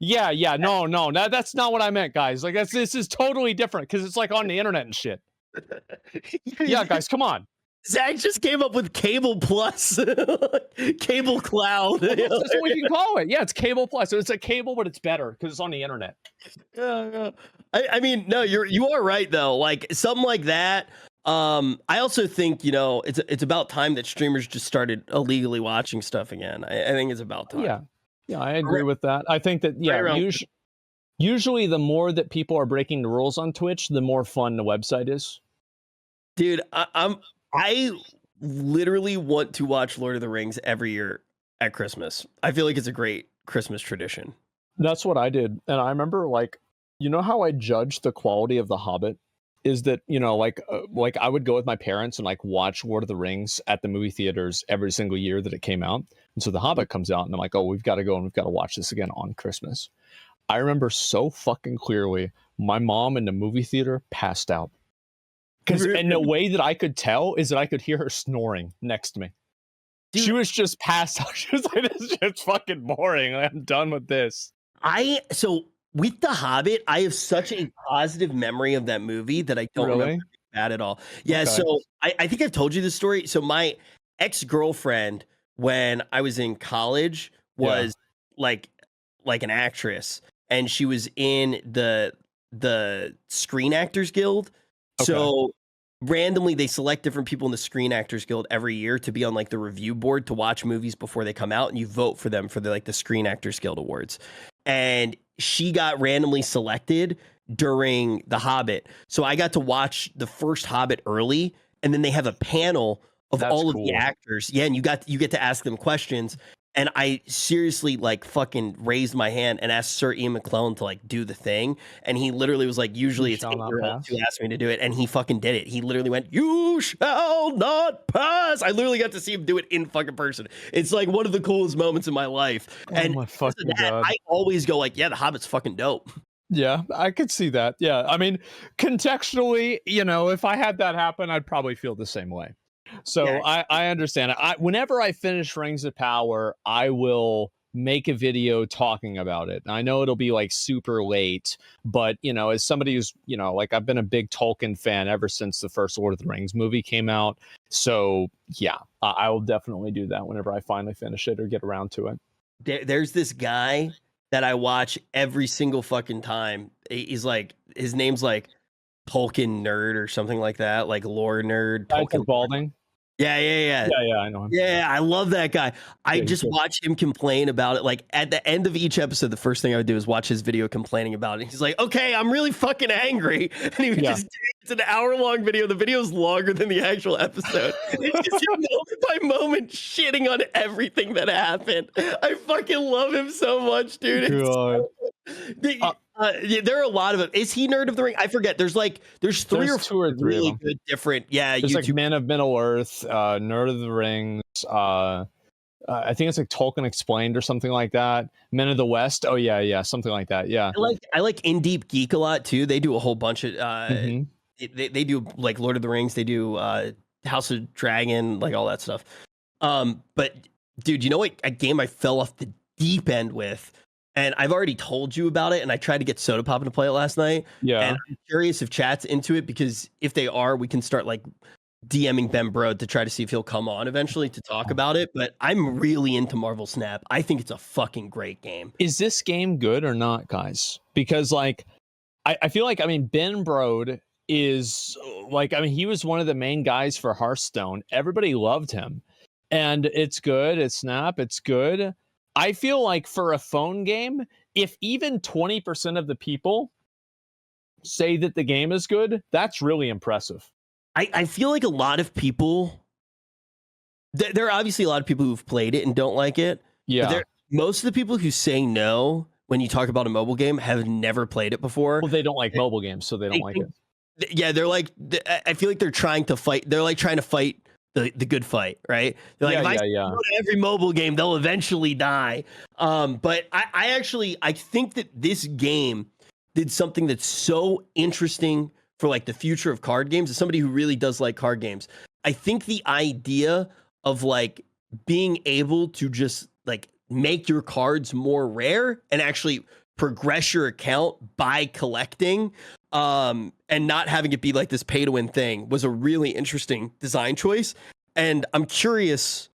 Yeah, no, that's not what I meant, guys. Like this is totally different because it's like on the internet and shit. Yeah, guys, come on. Zach just came up with Cable Plus, Cable Cloud. Well, that's what we can call it. Yeah, it's Cable Plus. So it's a cable, but it's better because it's on the internet. Yeah. I mean, no, you are right though. Like something like that. I also think, you know, it's about time that streamers just started illegally watching stuff again. I think it's about time. Yeah, I agree with that. I think that usually the more that people are breaking the rules on Twitch, the more fun the website is. Dude, I literally want to watch Lord of the Rings every year at Christmas. I feel like it's a great Christmas tradition. That's what I did. And I remember, like, you know how I judged the quality of The Hobbit? Is that, you know, like I would go with my parents and like watch Lord of the Rings at the movie theaters every single year that it came out. And so The Hobbit comes out and I'm like, oh, we've got to go and we've got to watch this again on Christmas. I remember so fucking clearly my mom in the movie theater passed out. And the way that I could tell is that I could hear her snoring next to me. Dude, she was just passed out. She was like, this is just fucking boring. I'm done with this. So with The Hobbit, I have such a positive memory of that movie that I don't remember that at all. Yeah, okay. So I think I've told you this story. So my ex-girlfriend, when I was in college, was like an actress, and she was in the Screen Actors Guild. Okay. So randomly they select different people in the Screen Actors Guild every year to be on like the review board to watch movies before they come out, and you vote for them for the Screen Actors Guild Awards. And she got randomly selected during The Hobbit. So I got to watch the first Hobbit early, and then they have a panel of all of the actors. Yeah, and you get to ask them questions. And I seriously like fucking raised my hand and asked Sir Ian McClellan to like do the thing. And he literally was like, usually You it's shall not 8-year-olds who pass. asked me to do it. And he fucking did it. He literally went, "You shall not pass." I literally got to see him do it in fucking person. It's like one of the coolest moments in my life. Oh And my because of fucking God. I always go like, yeah, the Hobbit's fucking dope. Yeah, I could see that. Yeah, I mean, contextually, you know, if I had that happen, I'd probably feel the same way. So Yeah. I understand it. Whenever I finish Rings of Power, I will make a video talking about it. I know it'll be like super late, but you know, as somebody who's, you know, like I've been a big Tolkien fan ever since the first Lord of the Rings movie came out. So yeah, I will definitely do that whenever I finally finish it or get around to it. There's this guy that I watch every single fucking time. He's like, his name's like Tolkien Nerd or something like that, like lore nerd. Tolkien Balding. Yeah. Yeah, I know him. Yeah, I love that guy. I Yeah, just he's good. watched him complain about it. Like at the end of each episode, the first thing I would do is watch his video complaining about it. He's like, "Okay, I'm really fucking angry," and he would just it's an hour-long video. The video's longer than the actual episode. It's just him moment by moment shitting on everything that happened. I fucking love him so much, dude. Yeah, there are a lot of them. Is he Nerd of the Ring? I forget. There's three or two or three really of them. good different. Yeah, There's YouTube. like Men of Middle Earth, Nerd of the Rings. I think it's like Tolkien Explained or something like that. Men of the West. Oh yeah, something like that. Yeah. I like In Deep Geek a lot too. They do a whole bunch of Mhm. they do like Lord of the Rings. They do House of Dragon, like all that stuff. But dude, you know what? A game I fell off the deep end with, and I've already told you about it. And I tried to get Soda Pop to play it last night. Yeah. And I'm curious if chat's into it, because if they are, we can start like DMing Ben Brode to try to see if he'll come on eventually to talk about it. But I'm really into Marvel Snap. I think it's a fucking great game. Is this game good or not, guys? Because like I feel like, I mean, Ben Brode is like, I mean, he was one of the main guys for Hearthstone. Everybody loved him. And it's good. It's Snap. It's good. I feel like for a phone game, if even 20% of the people say that the game is good, that's really impressive. I feel like a lot of people, there are obviously a lot of people who've played it and don't like it. Yeah. Most of the people who say no when you talk about a mobile game have never played it before. Well, they don't like mobile games, so they don't like it. Yeah, they're like, I feel like they're trying to fight. They're like trying to fight the good fight, right? They're like, if I go to every mobile game, they'll eventually die. But I think that this game did something that's so interesting for like the future of card games. As somebody who really does like card games, I think the idea of like being able to just like make your cards more rare and actually progress your account by collecting, and not having it be like this pay to win thing was a really interesting design choice. And I'm curious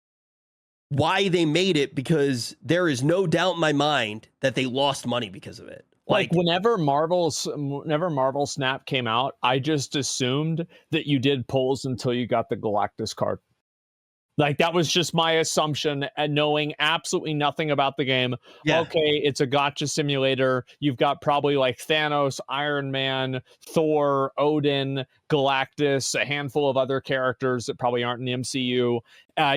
why they made it, because there is no doubt in my mind that they lost money because of it. Like whenever Marvel Snap came out, I just assumed that you did polls until you got the Galactus card. Like that was just my assumption, and knowing absolutely nothing about the game. Yeah. Okay, it's a gotcha simulator. You've got probably like Thanos, Iron Man, Thor, Odin, Galactus, a handful of other characters that probably aren't in the MCU.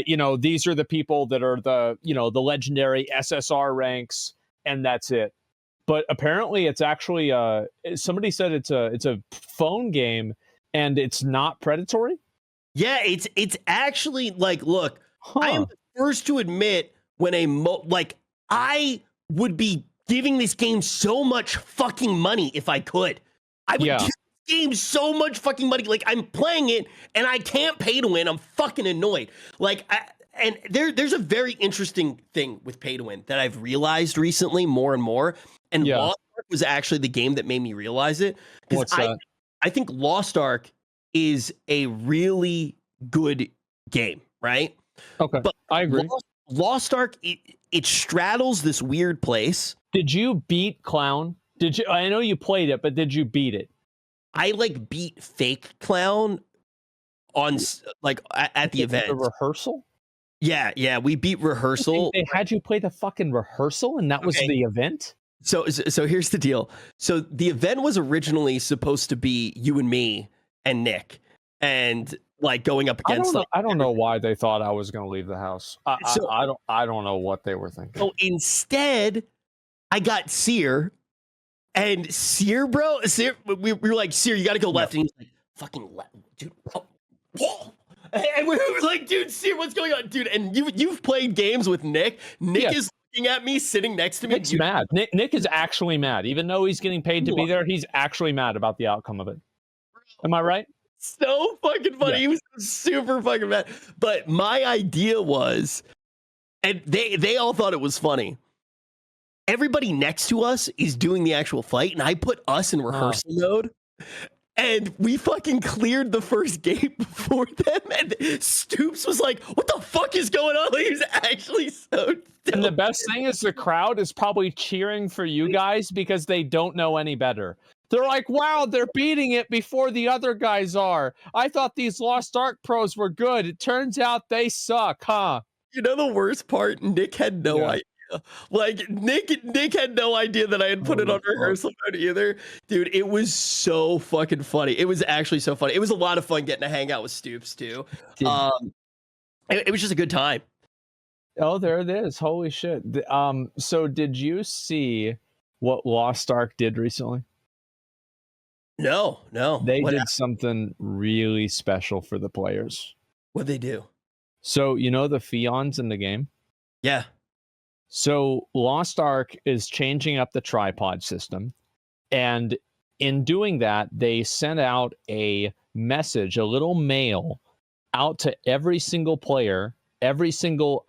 You know, these are the people that are the, you know, the legendary SSR ranks, and that's it. But apparently it's actually somebody said it's a phone game and it's not predatory. Yeah, it's actually like, look, I am the first to admit when I would be giving this game so much fucking money if I could. I would give this game so much fucking money. Like, I'm playing it and I can't pay to win. I'm fucking annoyed. Like, and there's a very interesting thing with pay to win that I've realized recently more and more. And Lost Ark was actually the game that made me realize it. What's that? I think Lost Ark is a really good game, right? Okay, but I agree. Lost Ark, it straddles this weird place. Did you beat Clown? Did you? I know you played it, but did you beat it? I like beat Fake Clown on like at the event. The rehearsal? Yeah, we beat rehearsal. They had you play the fucking rehearsal, and that was the event? So here's the deal. So the event was originally supposed to be you and me and Nick. And like going up against. I don't know why they thought I was going to leave the house. I don't know what they were thinking. So instead, I got Seer, and Seer, bro, we were like, Seer, you got to go left, and he's like, fucking left, dude. Oh, whoa. And we were like, dude, Seer, what's going on, dude? And you've played games with Nick. Nick is looking at me, sitting next to me. Nick's mad. Nick is actually mad, even though he's getting paid to be there. He's actually mad about the outcome of it. Am I right? So fucking funny. He was super fucking mad. But my idea was, and they all thought it was funny. Everybody next to us is doing the actual fight, and I put us in rehearsal mode. And we fucking cleared the first game before them. And Stoops was like, what the fuck is going on? Like, he was actually so And the best thing is the crowd is probably cheering for you guys because they don't know any better. They're like, wow, they're beating it before the other guys are. I thought these Lost Ark pros were good. It turns out they suck, huh? You know the worst part? Nick had no idea. Like, Nick had no idea that I had put it on rehearsal mode either. Dude, it was so fucking funny. It was actually so funny. It was a lot of fun getting to hang out with Stoops, too. It was just a good time. Oh, there it is. Holy shit. So did you see what Lost Ark did recently? No. They did something really special for the players. What'd they do? So, you know the Fions in the game? Yeah. So Lost Ark is changing up the tripod system. And in doing that, they sent out a message, a little mail out to every single player, every single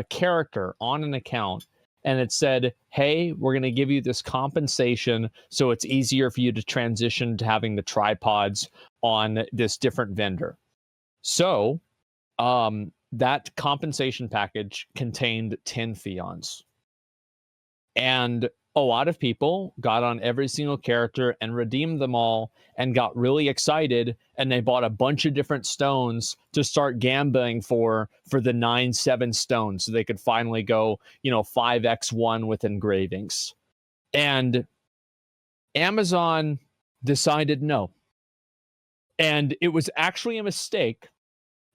character on an account. And it said, hey, we're going to give you this compensation so it's easier for you to transition to having the tripods on this different vendor. So that compensation package contained 10 Fions. And a lot of people got on every single character and redeemed them all and got really excited, and they bought a bunch of different stones to start gambling for the 9-7 stones so they could finally go, 5x1 with engravings. And Amazon decided no. And it was actually a mistake.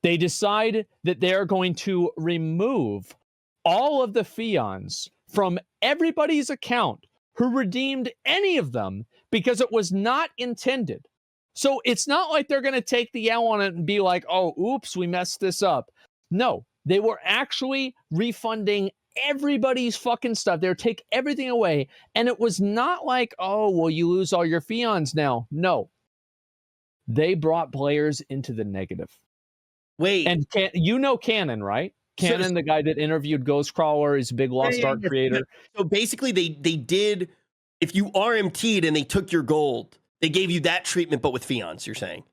They decide that they're going to remove all of the Fions from everybody's account who redeemed any of them because it was not intended. So it's not like they're going to take the L on it and be like, oh, oops, we messed this up. No, they were actually refunding everybody's fucking stuff. They would take everything away. And it was not like, oh, well, you lose all your Fions now. No. They brought players into the negative. Wait. And Cannon, right? Cannon, the guy that interviewed Ghostcrawler, is a big Lost Ark creator. So basically, they did, if you RMT'd and they took your gold, they gave you that treatment, but with Fions, you're saying?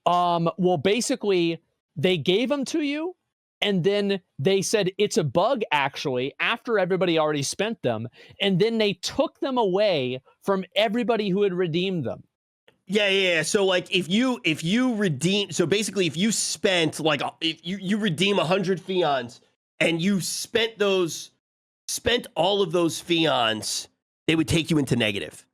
Well, basically, they gave them to you, and then they said it's a bug, actually, after everybody already spent them, and then they took them away from everybody who had redeemed them. Yeah. So like if you redeem, so basically if you spent like if you redeem 100 Fions and you spent all of those Fions, they would take you into negative.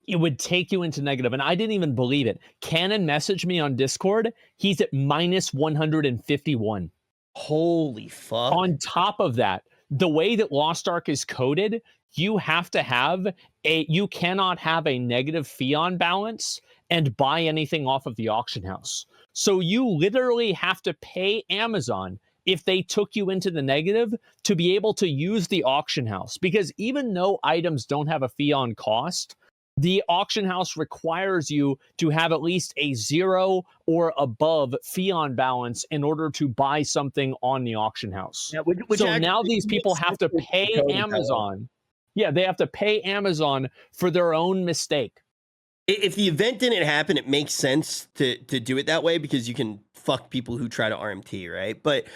It would take you into negative, and I didn't even believe it. Cannon messaged me on Discord. He's at minus 151. Holy fuck. On top of that, the way that Lost Ark is coded, you cannot have a negative Fion balance and buy anything off of the auction house. So you literally have to pay Amazon if they took you into the negative to be able to use the auction house. Because even though items don't have a Fion cost, the auction house requires you to have at least a 0 or above Fion balance in order to buy something on the auction house. Yeah, so now these people have to pay Amazon. Yeah, they have to pay Amazon for their own mistake. If the event didn't happen, it makes sense to do it that way because you can fuck people who try to RMT, right? But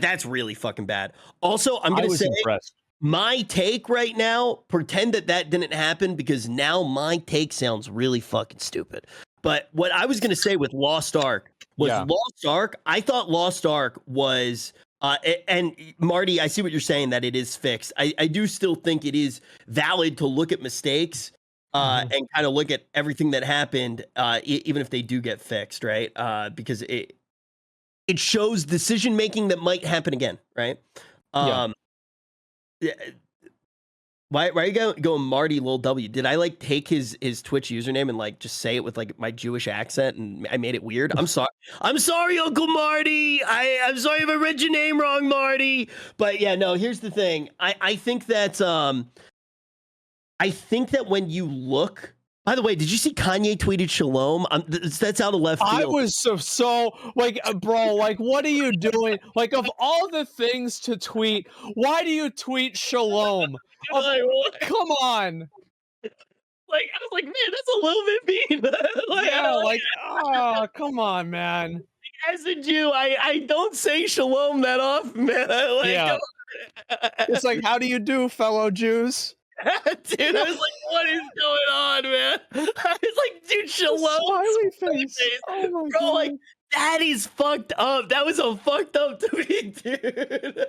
that's really fucking bad. Also, I'm gonna say impressed. My take right now, pretend that didn't happen because now my take sounds really fucking stupid. But what I was gonna say with Lost Ark was Lost Ark. I thought Lost Ark was. And Marty, I see what you're saying that it is fixed. I do still think it is valid to look at mistakes and kind of look at everything that happened, even if they do get fixed, right? Because it shows decision making that might happen again, right? Yeah. Why are you going Marty Lil W? Did I like take his Twitch username and like just say it with like my Jewish accent and I made it weird? I'm sorry. I'm sorry, Uncle Marty. I'm sorry if I read your name wrong, Marty. But yeah, no, here's the thing. I think that when you look. By the way, did you see Kanye tweeted shalom? That's out of left field. I was so like, bro, like, what are you doing? Like, of all the things to tweet, why do you tweet shalom? Come on. Like, I was like, man, that's a little bit mean. Like, yeah, like, oh, come on, man. As a Jew, I don't say shalom that often, man. Yeah. It's like, how do you do, fellow Jews? Dude, I was like, what is going on, man? I was like, dude, shalom. Smiley face. Oh my Bro, God. like, that is fucked up. That was a fucked up tweet, dude.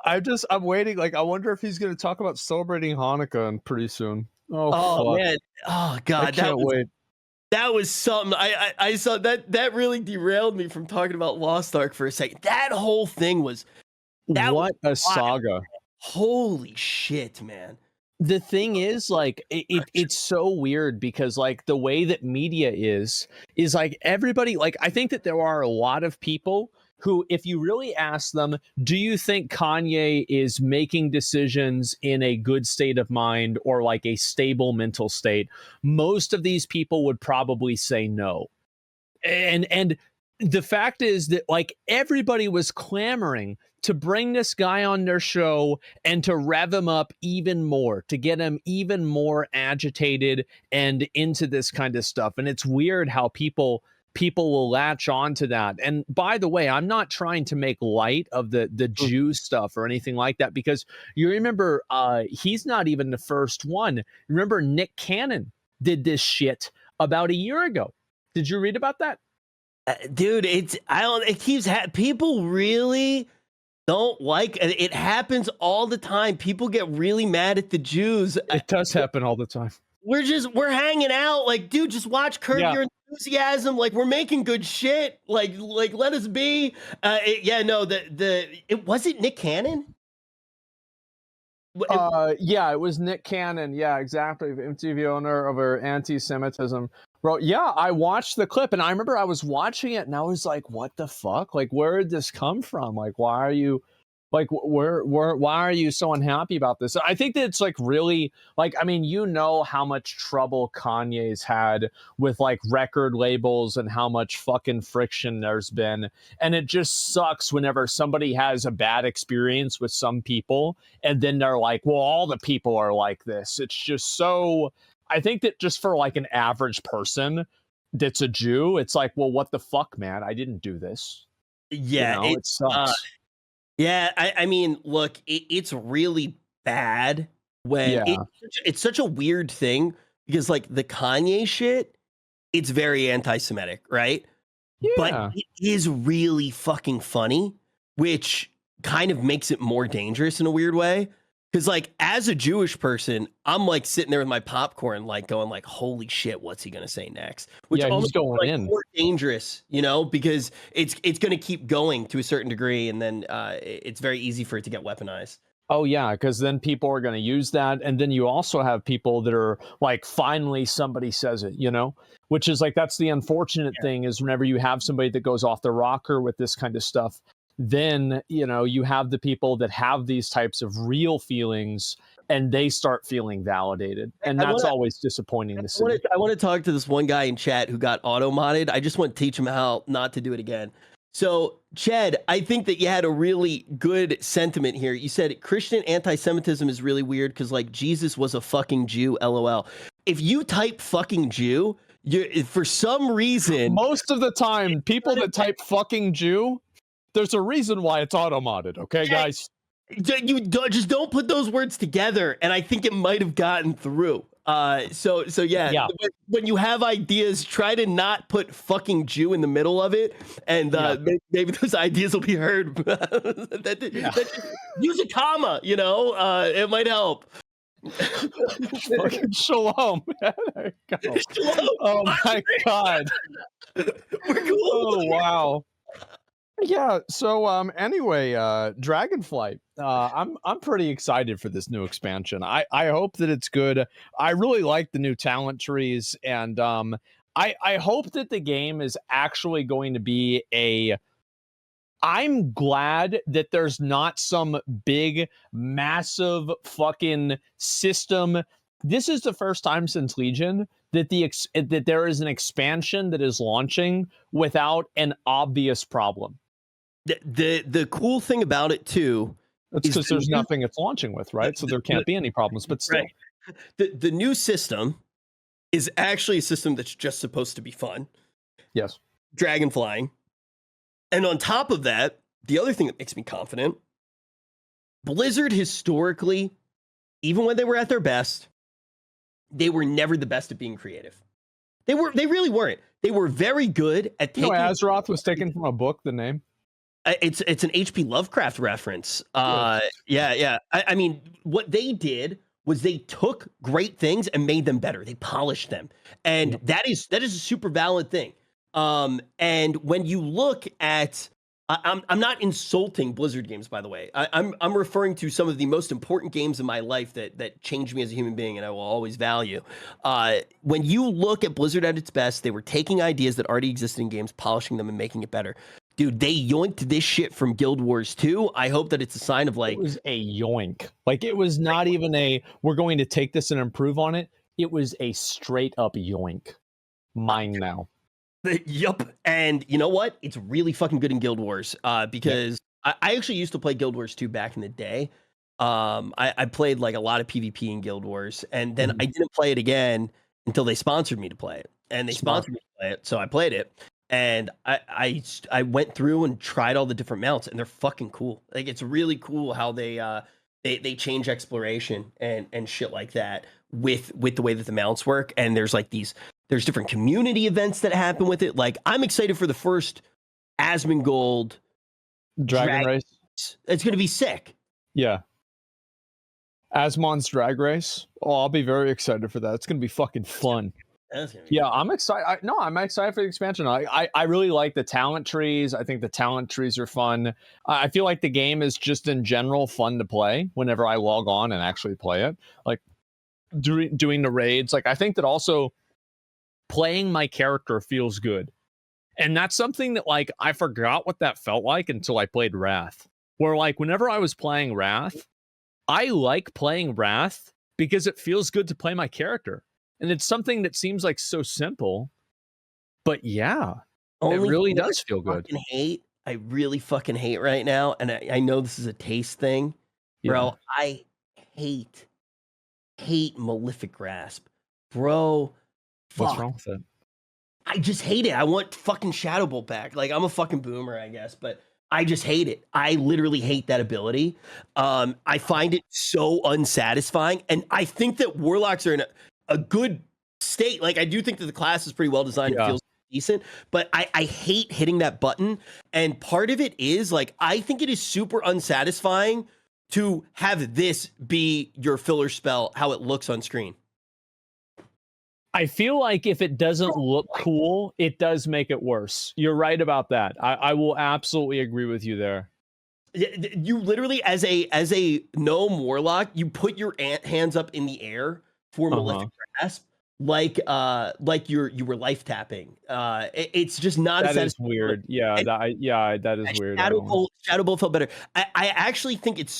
I'm waiting. Like, I wonder if he's going to talk about celebrating Hanukkah pretty soon. Oh, fuck. Man. Oh, God. I can't wait. That was something. I saw that really derailed me from talking about Lost Ark for a second. That whole thing was. What a saga. Holy shit, man. The thing is, like, it's so weird because, like, the way that media is like everybody, like, I think that there are a lot of people who, if you really ask them, do you think Kanye is making decisions in a good state of mind or like a stable mental state? Most of these people would probably say no. And the fact is that, like, everybody was clamoring to bring this guy on their show and to rev him up even more, to get him even more agitated and into this kind of stuff. And it's weird how people will latch on to that. And by the way, I'm not trying to make light of the Jew stuff or anything like that, because you remember, he's not even the first one. Remember, Nick Cannon did this shit about a year ago. Did you read about that? Dude, it keeps people really don't like it. It happens all the time. People get really mad at the Jews. It does happen all the time. We're hanging out. Like, dude, just watch Curb Your Enthusiasm. Like, we're making good shit. Like let us be. It wasn't Nick Cannon. Yeah, it was Nick Cannon. Yeah, exactly. MTV owner over anti-Semitism. Bro, yeah, I watched the clip and I remember I was watching it and I was like, what the fuck? Like, where did this come from? Like, why are you why are you so unhappy about this? I think that it's like really, like, I mean, you know how much trouble Kanye's had with like record labels and how much fucking friction there's been. And it just sucks whenever somebody has a bad experience with some people and then they're like, well, all the people are like this. It's just so, I think that just for like an average person that's a Jew, it's like, well, what the fuck, man? I didn't do this. Yeah, it sucks. Yeah, I mean, look, it's really bad when it's such a weird thing because, like, the Kanye shit, it's very anti-Semitic, right? Yeah. But it is really fucking funny, which kind of makes it more dangerous in a weird way. Because, like, as a Jewish person, I'm like sitting there with my popcorn, like going, like, "Holy shit, what's he gonna say next?" Which almost going like more dangerous, you know, because it's gonna keep going to a certain degree, and then it's very easy for it to get weaponized. Oh yeah, because then people are gonna use that, and then you also have people that are like, finally somebody says it, you know, which is like that's the unfortunate thing is whenever you have somebody that goes off the rocker with this kind of stuff. Then, you know, you have the people that have these types of real feelings and they start feeling validated. And that's always disappointing to see. I want to talk to this one guy in chat who got auto-modded. I just want to teach him how not to do it again. So, Chad, I think that you had a really good sentiment here. You said Christian anti-Semitism is really weird because, like, Jesus was a fucking Jew, LOL. If you type fucking Jew, for some reason... Most of the time, people that type fucking Jew... There's a reason why it's auto-modded, okay, guys? You just don't put those words together, and I think it might have gotten through. So yeah. When you have ideas, try to not put fucking Jew in the middle of it, and maybe those ideas will be heard. Use a comma, you know, it might help. Fucking shalom. There you go. Shalom. Oh my God. We're cool. Oh wow. Yeah. So anyway, Dragonflight. I'm pretty excited for this new expansion. I hope that it's good. I really like the new talent trees, and I hope that the game is actually going to be a. I'm glad that there's not some big, massive fucking system. This is the first time since Legion that that there is an expansion that is launching without an obvious problem. The cool thing about it too That's is because there's nothing it's launching with, right? So there can't be any problems, but still. right. The new system is actually a system that's just supposed to be fun. Yes. Dragonflying. And on top of that, the other thing that makes me confident, Blizzard historically, even when they were at their best, they were never the best at being creative. They really weren't. They were very good at taking. Azeroth was taken from a book, the name. It's an H.P. Lovecraft reference. Yeah. I mean, what they did was they took great things and made them better. They polished them, and that is a super valid thing. And when you look at, I'm not insulting Blizzard games, by the way. I'm referring to some of the most important games in my life that changed me as a human being, and I will always value. When you look at Blizzard at its best, they were taking ideas that already existed in games, polishing them, and making it better. Dude, they yoinked this shit from Guild Wars 2. I hope that it's a sign of like... It was a yoink. Like, it was not even a, we're going to take this and improve on it. It was a straight up yoink. Mine now. Yup. And you know what? It's really fucking good in Guild Wars because I actually used to play Guild Wars 2 back in the day. I played like a lot of PvP in Guild Wars, and then I didn't play it again until they sponsored me to play it. And they sponsored me to play it, so I played it. And I went through and tried all the different mounts, and they're fucking cool. Like, it's really cool how they change exploration and shit like that with the way that the mounts work. And there's different community events that happen with it. Like, I'm excited for the first Asmongold Dragon Race. It's gonna be sick. Yeah. Asmon's Drag Race. Oh, I'll be very excited for that. It's gonna be fucking fun. Yeah, I'm excited. I'm excited for the expansion. I really like the talent trees. I think the talent trees are fun. I feel like the game is just in general fun to play whenever I log on and actually play it. Like doing the raids. Like, I think that also playing my character feels good. And that's something that, like, I forgot what that felt like until I played Wrath. Where, like, whenever I was playing Wrath, I like playing Wrath because it feels good to play my character. And it's something that seems like so simple, but yeah, it really does feel good. I really fucking hate right now, and I know this is a taste thing, bro. I hate Malefic Grasp, bro. What's wrong with it? I just hate it. I want fucking Shadow Bolt back. Like, I'm a fucking boomer, I guess, but I just hate it. I literally hate that ability. I find it so unsatisfying, and I think that Warlocks are in a good state. Like, I do think that the class is pretty well designed. It feels decent, but I hate hitting that button. And part of it is, like, I think it is super unsatisfying to have this be your filler spell, how it looks on screen. I feel like if it doesn't look cool, it does make it worse. You're right about that. I will absolutely agree with you there. You literally, as a gnome warlock, you put your hands up in the air for Malefic Grasp, like you were life tapping. It's just not. That is weird. Yeah, that is weird. Shadow Bolt felt better. I actually think it's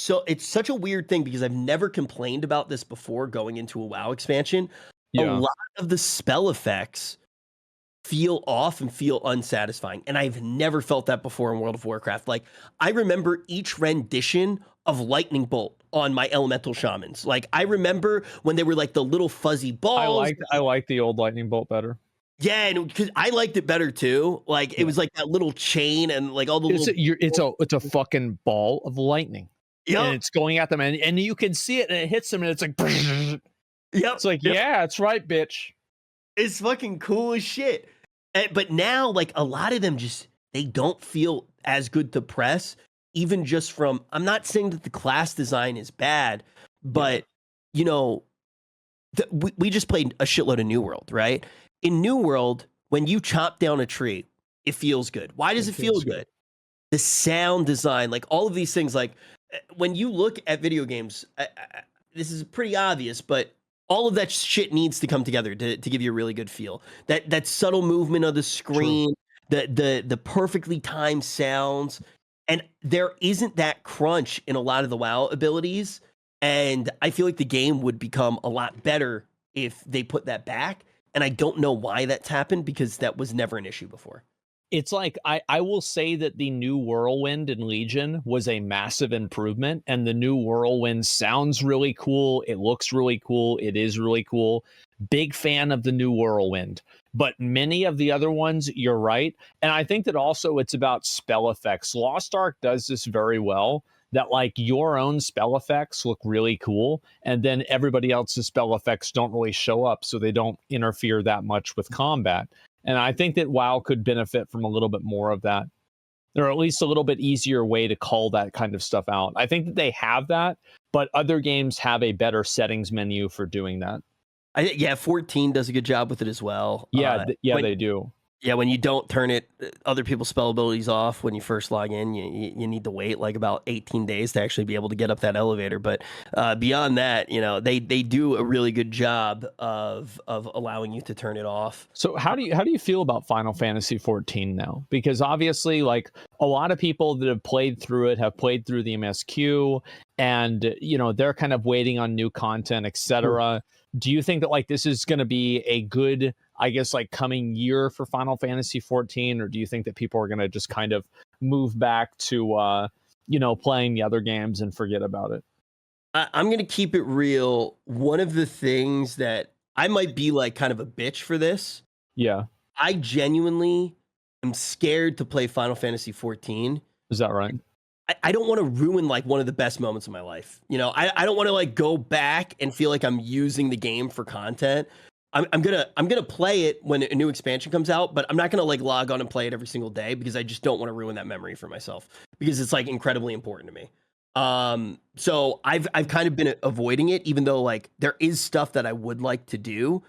such a weird thing because I've never complained about this before going into a WoW expansion. A lot of the spell effects feel off and feel unsatisfying, and I've never felt that before in World of Warcraft. Like, I remember each rendition of Lightning Bolt on my elemental shamans. Like, I remember when they were like the little fuzzy balls. I like the old Lightning Bolt better. Yeah, and because I liked it better too. Like, it was like that little chain and like all the it's a fucking ball of lightning. Yeah, and it's going at them, and you can see it, and it hits them, and it's like it's like, yeah, that's right, bitch. It's fucking cool as shit. But now, like, a lot of them they don't feel as good to press, even just from, I'm not saying that the class design is bad, but, you know, we just played a shitload of New World, right? In New World, when you chop down a tree, it feels good. Why does it feel good? the sound design, like all of these things, like when you look at video games, this is pretty obvious, but all of that shit needs to come together to give you a really good feel. That subtle movement of the screen, the perfectly timed sounds, and there isn't that crunch in a lot of the WoW abilities. And I feel like the game would become a lot better if they put that back. And I don't know why that's happened, because that was never an issue before. It's like, I will say that the new Whirlwind in Legion was a massive improvement, and the new Whirlwind sounds really cool. It looks really cool. It is really cool. Big fan of the new Whirlwind. But many of the other ones, you're right. And I think that also it's about spell effects. Lost Ark does this very well, that like your own spell effects look really cool, and then everybody else's spell effects don't really show up, so they don't interfere that much with combat. And I think that WoW could benefit from a little bit more of that, or at least a little bit easier way to call that kind of stuff out. I think that they have that, but other games have a better settings menu for doing that. Yeah, 14 does a good job with it as well. Yeah, they do. Yeah, when you don't turn it, other people's spell abilities off when you first log in, you need to wait like about 18 days to actually be able to get up that elevator. But beyond that, you know, they do a really good job of allowing you to turn it off. So how do you feel about Final Fantasy 14 now? Because obviously, like, a lot of people that have played through it have played through the MSQ, and you know, they're kind of waiting on new content, etc. Do you think that like this is going to be a good, I guess, like coming year for Final Fantasy 14, or do you think that people are going to just kind of move back to you know, playing the other games and forget about it? I'm going to keep it real. One of the things that I might be like kind of a bitch for this. Yeah. I genuinely am scared to play Final Fantasy 14. Is that right? I don't want to ruin like one of the best moments of my life. You know, I don't want to like go back and feel like I'm using the game for content. I'm gonna play it when a new expansion comes out, but I'm not gonna like log on and play it every single day, because I just don't want to ruin that memory for myself, because it's like incredibly important to me. So I've kind of been avoiding it, even though like there is stuff that I would like to do.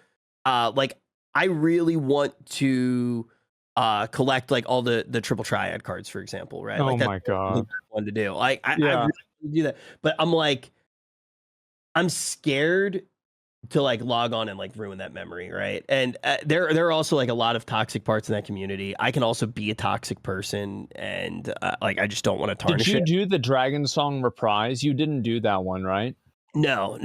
Like I really want to collect like all the triple triad cards, for example, right? Oh like, my god, I wanted to do. Like I Yeah. really want to do that, but I'm like, I'm scared to like log on and like ruin that memory, right? And there are also like a lot of toxic parts in that community. I can also be a toxic person, and like I just don't want to tarnish Did you it. do the Dragon Song Reprise? You didn't do that one, right? No.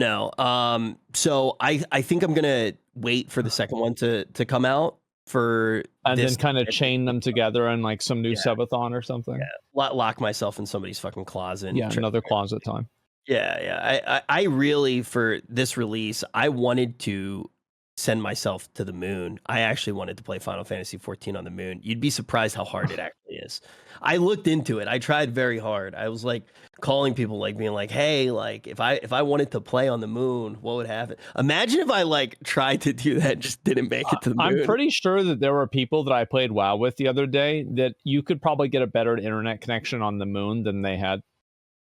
So I think I'm gonna wait for the second one to come out for And this, then kind of chain them together in like some new Yeah. subathon or something. lock myself in somebody's fucking closet. And Yeah, another closet time. Yeah. I really, for this release, I wanted to send myself to the moon. I actually wanted to play Final Fantasy 14 on the moon. You'd be surprised how hard it actually is. I looked into it. I tried very hard. I was like calling people, like being like, "Hey, like if I wanted to play on the moon, what would happen?" Imagine if I like tried to do that and just didn't make it to the moon. I'm pretty sure that there were people that I played WoW with the other day that you could probably get a better internet connection on the moon than they had.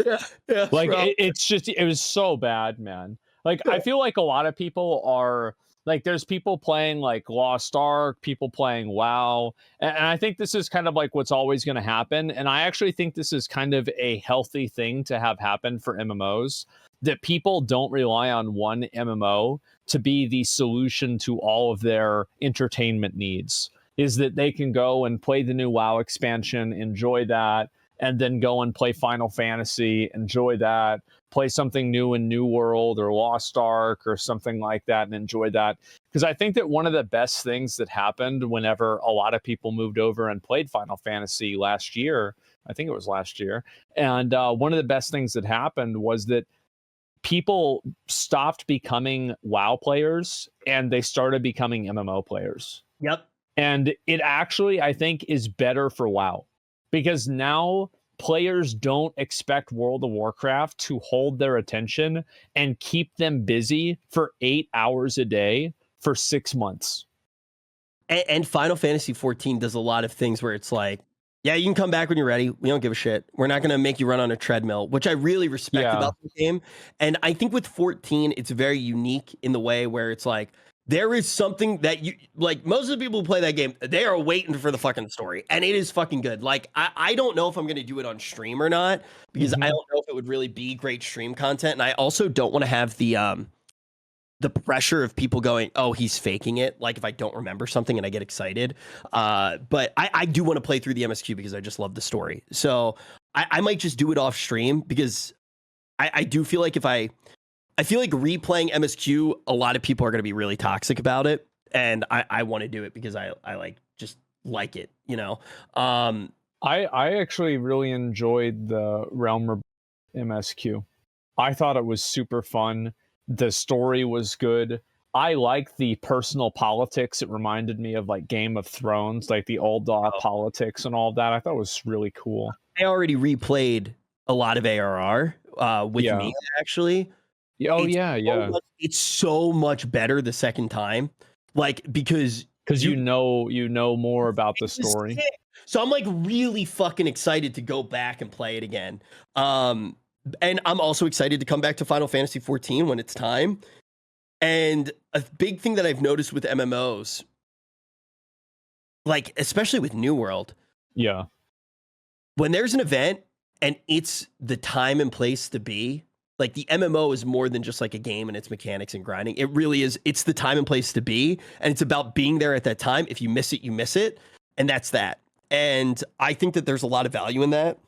Yeah, Like bro. it was so bad, man. Like I feel like a lot of people are like, there's people playing like Lost Ark, people playing WoW, and I think this is kind of like what's always going to happen. And I actually think this is kind of a healthy thing to have happen for MMOs, that people don't rely on one MMO to be the solution to all of their entertainment needs. Is that they can go and play the new WoW expansion, enjoy that, and then go and play Final Fantasy, enjoy that, play something new in New World or Lost Ark or something like that, and enjoy that. Because I think that one of the best things that happened whenever a lot of people moved over and played Final Fantasy last year, I think it was last year, and one of the best things that happened was that people stopped becoming WoW players and they started becoming MMO players. Yep. And it actually, I think, is better for WoW, because now players don't expect World of Warcraft to hold their attention and keep them busy for 8 hours a day for 6 months. And Final Fantasy 14 does a lot of things where it's like, yeah, you can come back when you're ready. We don't give a shit. We're not going to make you run on a treadmill, which I really respect about the game. And I think with 14, it's very unique in the way where it's like, there is something that you like. Most of the people who play that game, they are waiting for the fucking story, and it is fucking good. Like I don't know if I'm gonna do it on stream or not because I don't know if it would really be great stream content, and I also don't want to have the pressure of people going, oh, he's faking it. Like if I don't remember something and I get excited, but I do want to play through the MSQ because I just love the story. So I might just do it off stream because I do feel like I feel like replaying MSQ, a lot of people are going to be really toxic about it. And I want to do it because I like just like it, you know? I actually really enjoyed the Realm MSQ. I thought it was super fun. The story was good. I like the personal politics. It reminded me of like Game of Thrones, like the OdinDuh politics and all of that. I thought it was really cool. I already replayed a lot of ARR with me, actually. Oh, yeah. It's so much better the second time. Like, because you know more about the story. So I'm like really fucking excited to go back and play it again. And I'm also excited to come back to Final Fantasy 14 when it's time. And a big thing that I've noticed with MMOs, like especially with New World, when there's an event and it's the time and place to be, like the MMO is more than just like a game and its mechanics and grinding. It really is. It's the time and place to be, and it's about being there at that time. If you miss it, you miss it, and that's that. And I think that there's a lot of value in that.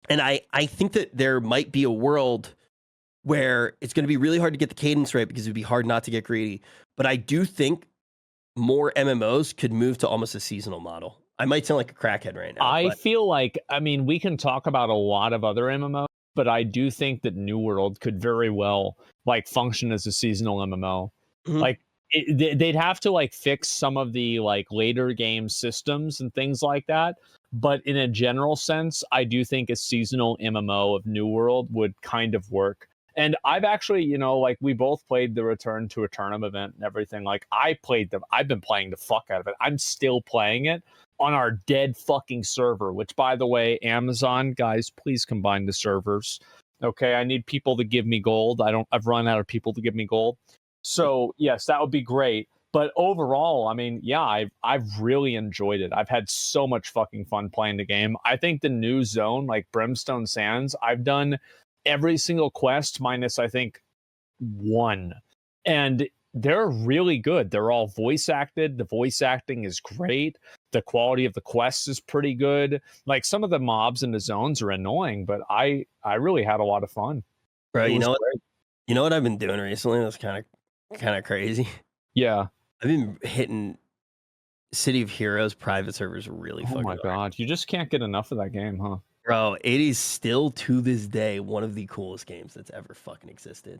And I think that there might be a world where it's going to be really hard to get the cadence right because it'd be hard not to get greedy. But I do think more MMOs could move to almost a seasonal model. I might sound like a crackhead right now. I feel like, I mean, we can talk about a lot of other MMOs, but I do think that New World could very well like function as a seasonal MMO. Like they'd have to like fix some of the like later game systems and things like that. But in a general sense, I do think a seasonal MMO of New World would kind of work. And I've actually, you know, like we both played the Return to Eternum event and everything. Like I've been playing the fuck out of it. I'm still playing it on our dead fucking server, which by the way, Amazon guys, please combine the servers. Okay. I need people to give me gold. I've run out of people to give me gold. So yes, that would be great. But overall, I mean, yeah, I've really enjoyed it. I've had so much fucking fun playing the game. I think the new zone, like Brimstone Sands, I've done every single quest minus I think one, and they're really good. They're all voice acted. The voice acting is great. The quality of the quests is pretty good. Like some of the mobs in the zones are annoying, but I really had a lot of fun. Bro, you know what I've been doing recently that's kind of crazy? Yeah. I've been hitting City of Heroes private servers really fucking hard. Oh my god, you just can't get enough of that game, huh? Bro, it is still to this day one of the coolest games that's ever fucking existed.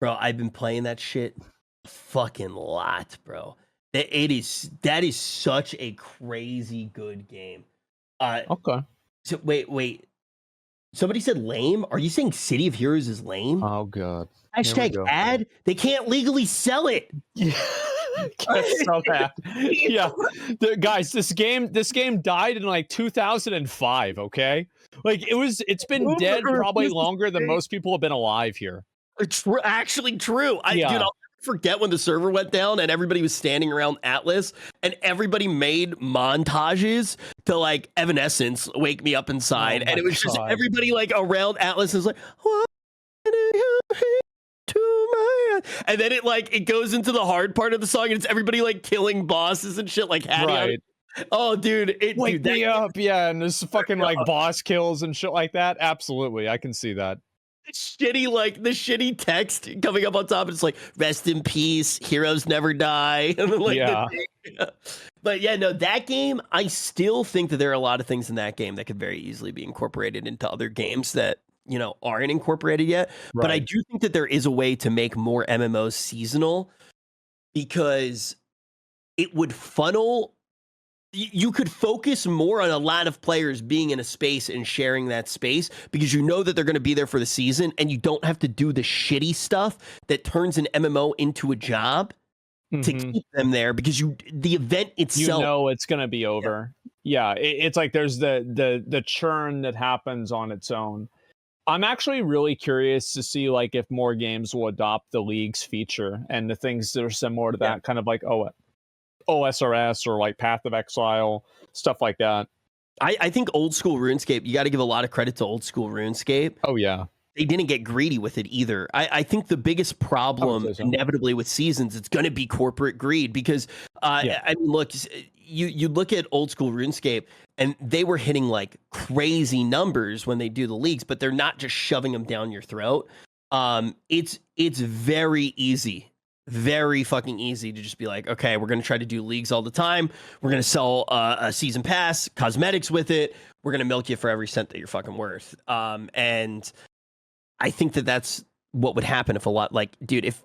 Bro, I've been playing that shit a fucking lot, bro. That is such a crazy good game. Okay. So wait. Somebody said lame? Are you saying City of Heroes is lame? Oh god. Hashtag ad? They can't legally sell it. That's so bad. Yeah, guys, this game died in like 2005. Okay, like it's been dead probably longer than most people have been alive here. It's actually true. Dude, I'll never forget when the server went down and everybody was standing around Atlas and everybody made montages to like Evanescence, Wake Me Up Inside, and it was just everybody like around Atlas is like, what do you hate to my... And then it goes into the hard part of the song and it's everybody like killing bosses and shit, like Hattie. Oh, dude, Wake me up, yeah, and there's fucking like boss kills and shit like that. Absolutely, I can see that. The shitty text coming up on top. It's like, rest in peace, heroes never die. But yeah, no, that game, I still think that there are a lot of things in that game that could very easily be incorporated into other games that, you know, aren't incorporated yet. Right. But I do think that there is a way to make more MMOs seasonal because it would funnel. You could focus more on a lot of players being in a space and sharing that space because you know that they're going to be there for the season and you don't have to do the shitty stuff that turns an MMO into a job to keep them there because the event itself. You know it's going to be over. Yeah, it's like there's the churn that happens on its own. I'm actually really curious to see like if more games will adopt the leagues feature and the things that are similar to that, kind of like OSRS or like Path of Exile, stuff like that. I think old school RuneScape, you got to give a lot of credit to old school RuneScape. Oh yeah. They didn't get greedy with it either. I think the biggest problem inevitably with Seasons, it's going to be corporate greed because, I mean, look, you look at old school RuneScape and they were hitting like crazy numbers when they do the leagues, but they're not just shoving them down your throat. It's very easy, very fucking easy to just be like, okay, we're going to try to do leagues all the time. We're going to sell a season pass, cosmetics with it. We're going to milk you for every cent that you're fucking worth. And I think that what would happen if dude, if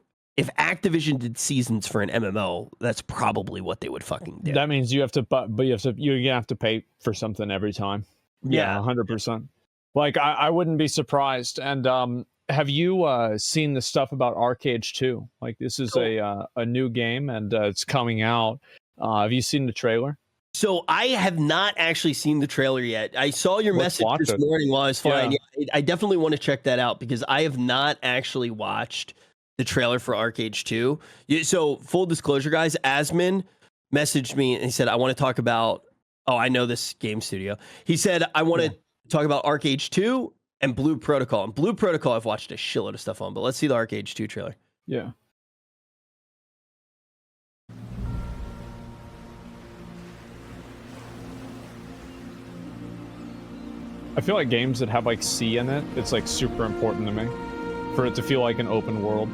Activision did seasons for an MMO, that's probably what they would fucking do. That means you have to, but you're gonna have to pay for something every time. Yeah, 100%. Like I wouldn't be surprised. And have you seen the stuff about ArcheAge 2? Like this is a new game and it's coming out. Have you seen the trailer? So I have not actually seen the trailer yet. I saw your message this morning while I was flying. Yeah, I definitely want to check that out because I have not actually watched the trailer for ArcheAge 2. So full disclosure, guys, Asmon messaged me and he said, I want to talk about, I know this game studio. He said, I want to talk about ArcheAge 2 and Blue Protocol. And Blue Protocol, I've watched a shitload of stuff on, but let's see the ArcheAge 2 trailer. Yeah. I feel like games that have like C in it, it's like super important to me for it to feel like an open world,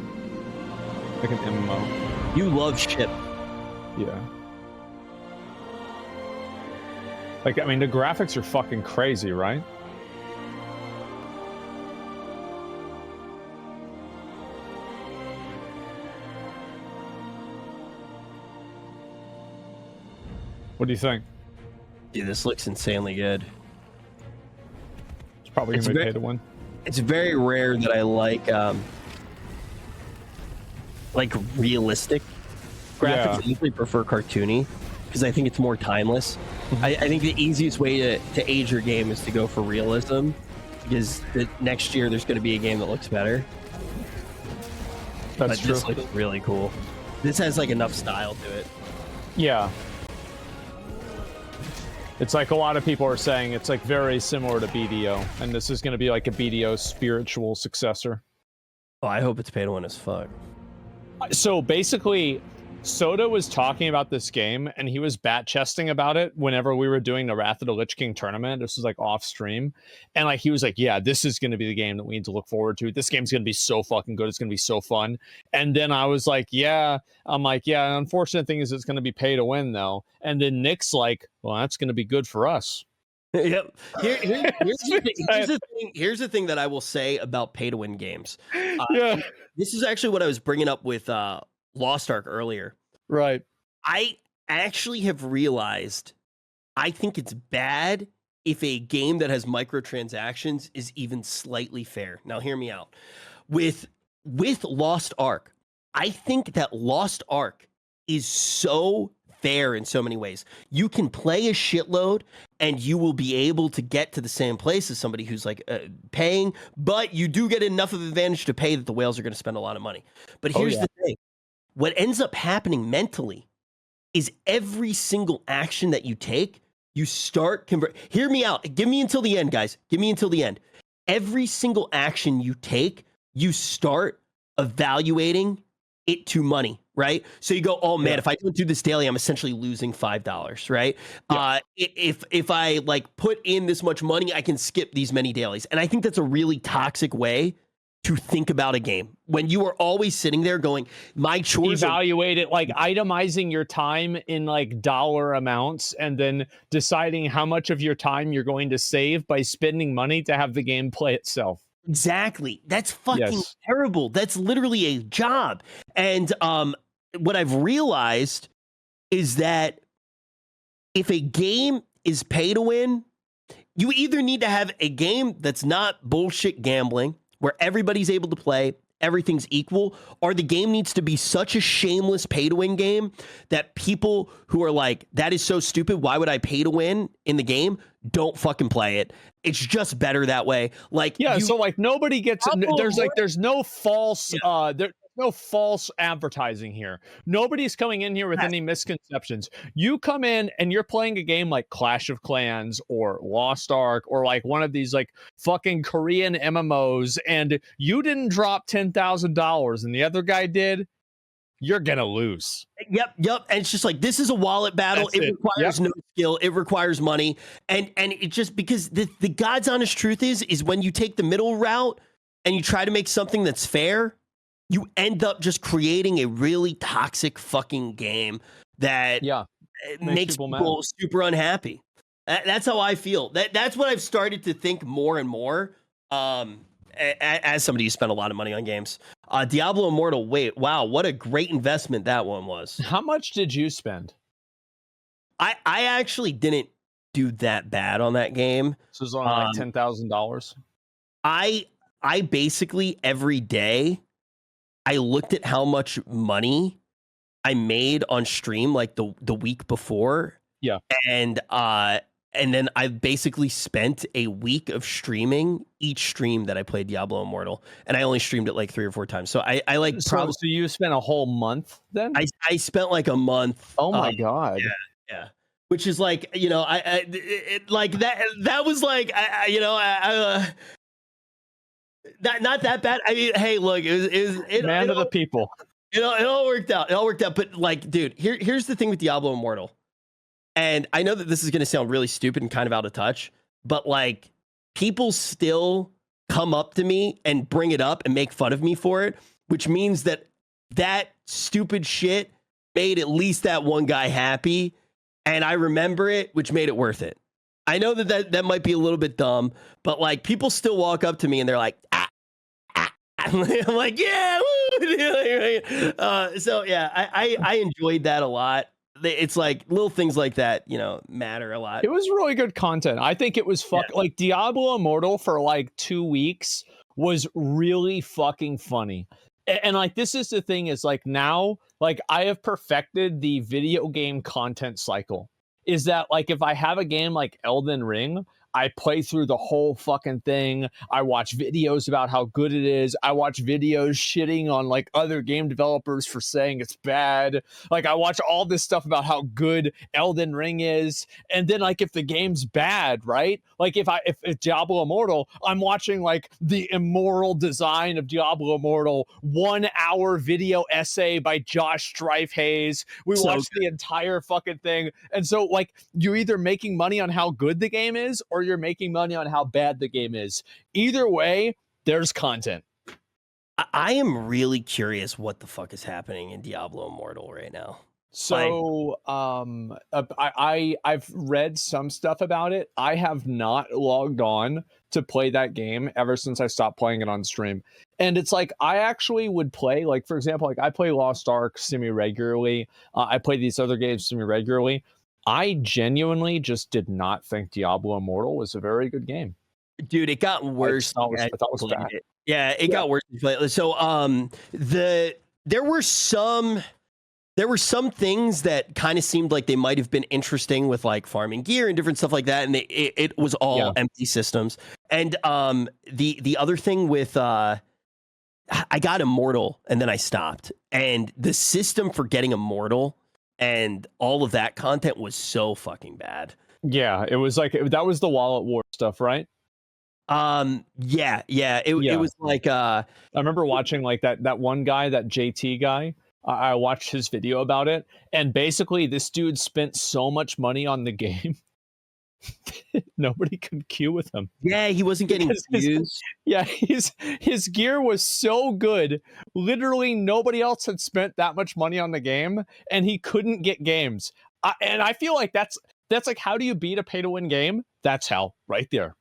like an MMO. You love ship. Yeah. Like, I mean, the graphics are fucking crazy, right? What do you think? Dude, this looks insanely good. Probably gonna be pay to win. It's very rare that I like realistic graphics. I usually prefer cartoony because I think it's more timeless. I think the easiest way to age your game is to go for realism because next year there's going to be a game that looks better. That's true. This looks really cool. This has like enough style to it. Yeah. It's like a lot of people are saying it's like very similar to BDO, and this is going to be like a BDO spiritual successor. Oh, I hope it's pay to win as fuck. So basically, Soda was talking about this game, and he was bat-chesting about it whenever we were doing the Wrath of the Lich King tournament. This was like off-stream. And like he was like, yeah, this is going to be the game that we need to look forward to. This game's going to be so fucking good. It's going to be so fun. And then I was like, yeah. I'm like, yeah, the unfortunate thing is it's going to be pay to win, though. And then Nick's like, well, that's going to be good for us. Yep. Here's the thing that I will say about pay to win games. This is actually what I was bringing up with Lost Ark earlier. Right. I actually have realized I think it's bad if a game that has microtransactions is even slightly fair. Now hear me out. With Lost Ark, I think that Lost Ark is so fair in so many ways. You can play a shitload and you will be able to get to the same place as somebody who's like paying, but you do get enough of an advantage to pay that the whales are going to spend a lot of money. But here's the thing. What ends up happening mentally is every single action that you take, you start hear me out. Give me until the end, guys. Give me until the end. Every single action you take, you start evaluating it to money, right? So you go, oh man, if I don't do this daily, I'm essentially losing $5, right? Yeah. If I like put in this much money, I can skip these many dailies. And I think that's a really toxic way to think about a game when you are always sitting there going, my chores evaluate it, like itemizing your time in like dollar amounts and then deciding how much of your time you're going to save by spending money to have the game play itself. Exactly. That's fucking terrible. That's literally a job. And what I've realized is that if a game is pay to win, you either need to have a game that's not bullshit gambling, where everybody's able to play, everything's equal, or the game needs to be such a shameless pay to win game that people who are like, that is so stupid, why would I pay to win in the game, don't fucking play it. It's just better that way. Like, yeah, so like nobody gets there's no false there's no false advertising here. Nobody's coming in here with any misconceptions. You come in and you're playing a game like Clash of Clans or Lost Ark or like one of these like fucking Korean MMOs, and you didn't drop $10,000 and the other guy did, you're gonna lose. Yep. And it's just like, this is a wallet battle. It requires no skill. It requires money. And it just, because the God's honest truth is when you take the middle route and you try to make something that's fair, you end up just creating a really toxic fucking game that makes people super unhappy. That's how I feel. That's what I've started to think more and more. As somebody who spent a lot of money on games. Diablo Immortal, wow, what a great investment that one was. How much did you spend? I actually didn't do that bad on that game. So it was only like $10,000. I basically every day I looked at how much money I made on stream like the week before. Yeah. And then I basically spent a week of streaming each stream that I played Diablo Immortal, and I only streamed it like 3 or 4 times. So I like so you spent a whole month then? I spent like a month. Oh my god. Yeah. Which is like, you know, like that was like, not that bad. I mean, hey, look, it man of the people. It all worked out. It all worked out. But like, dude, here's the thing with Diablo Immortal. And I know that this is going to sound really stupid and kind of out of touch, but like, people still come up to me and bring it up and make fun of me for it, which means that stupid shit made at least that one guy happy. And I remember it, which made it worth it. I know that might be a little bit dumb, but like, people still walk up to me and they're like, I'm like, yeah, woo. So yeah, I enjoyed that a lot. It's like little things like that, you know, matter a lot. It was really good content. I think it was like Diablo Immortal for like 2 weeks was really fucking funny. And like, this is the thing is like now, like I have perfected the video game content cycle. Is that like, if I have a game like Elden Ring, I play through the whole fucking thing. I watch videos about how good it is. I watch videos shitting on like other game developers for saying it's bad. Like I watch all this stuff about how good Elden Ring is. And then like if the game's bad, right? Like if Diablo Immortal, I'm watching like the immoral design of Diablo Immortal 1 hour video essay by Josh Strifehaze. We watched the entire fucking thing. And so like you're either making money on how good the game is or you're making money on how bad the game is. Either way, there's content. I am really curious what the fuck is happening in Diablo Immortal right now. So I've read some stuff about it. I have not logged on to play that game ever since I stopped playing it on stream. And it's like, I actually would play, like, for example, like I play Lost Ark semi-regularly. I play these other games semi-regularly. I genuinely just did not think Diablo Immortal was a very good game. Dude, it got worse. I thought it was bad. Yeah, it got worse. So there were some things that kind of seemed like they might have been interesting with like farming gear and different stuff like that, and it was all empty systems. And the other thing with I got Immortal and then I stopped, and the system for getting Immortal and all of that content was so fucking bad. Yeah, it was like that was the wallet war stuff, right? Yeah. It was like I remember watching like that one guy, that JT guy. I watched his video about it, and basically this dude spent so much money on the game. Nobody could queue with him. Yeah, he wasn't getting views. His gear was so good. Literally nobody else had spent that much money on the game, and he couldn't get games. And I feel like that's like, how do you beat a pay-to-win game? That's how, right there.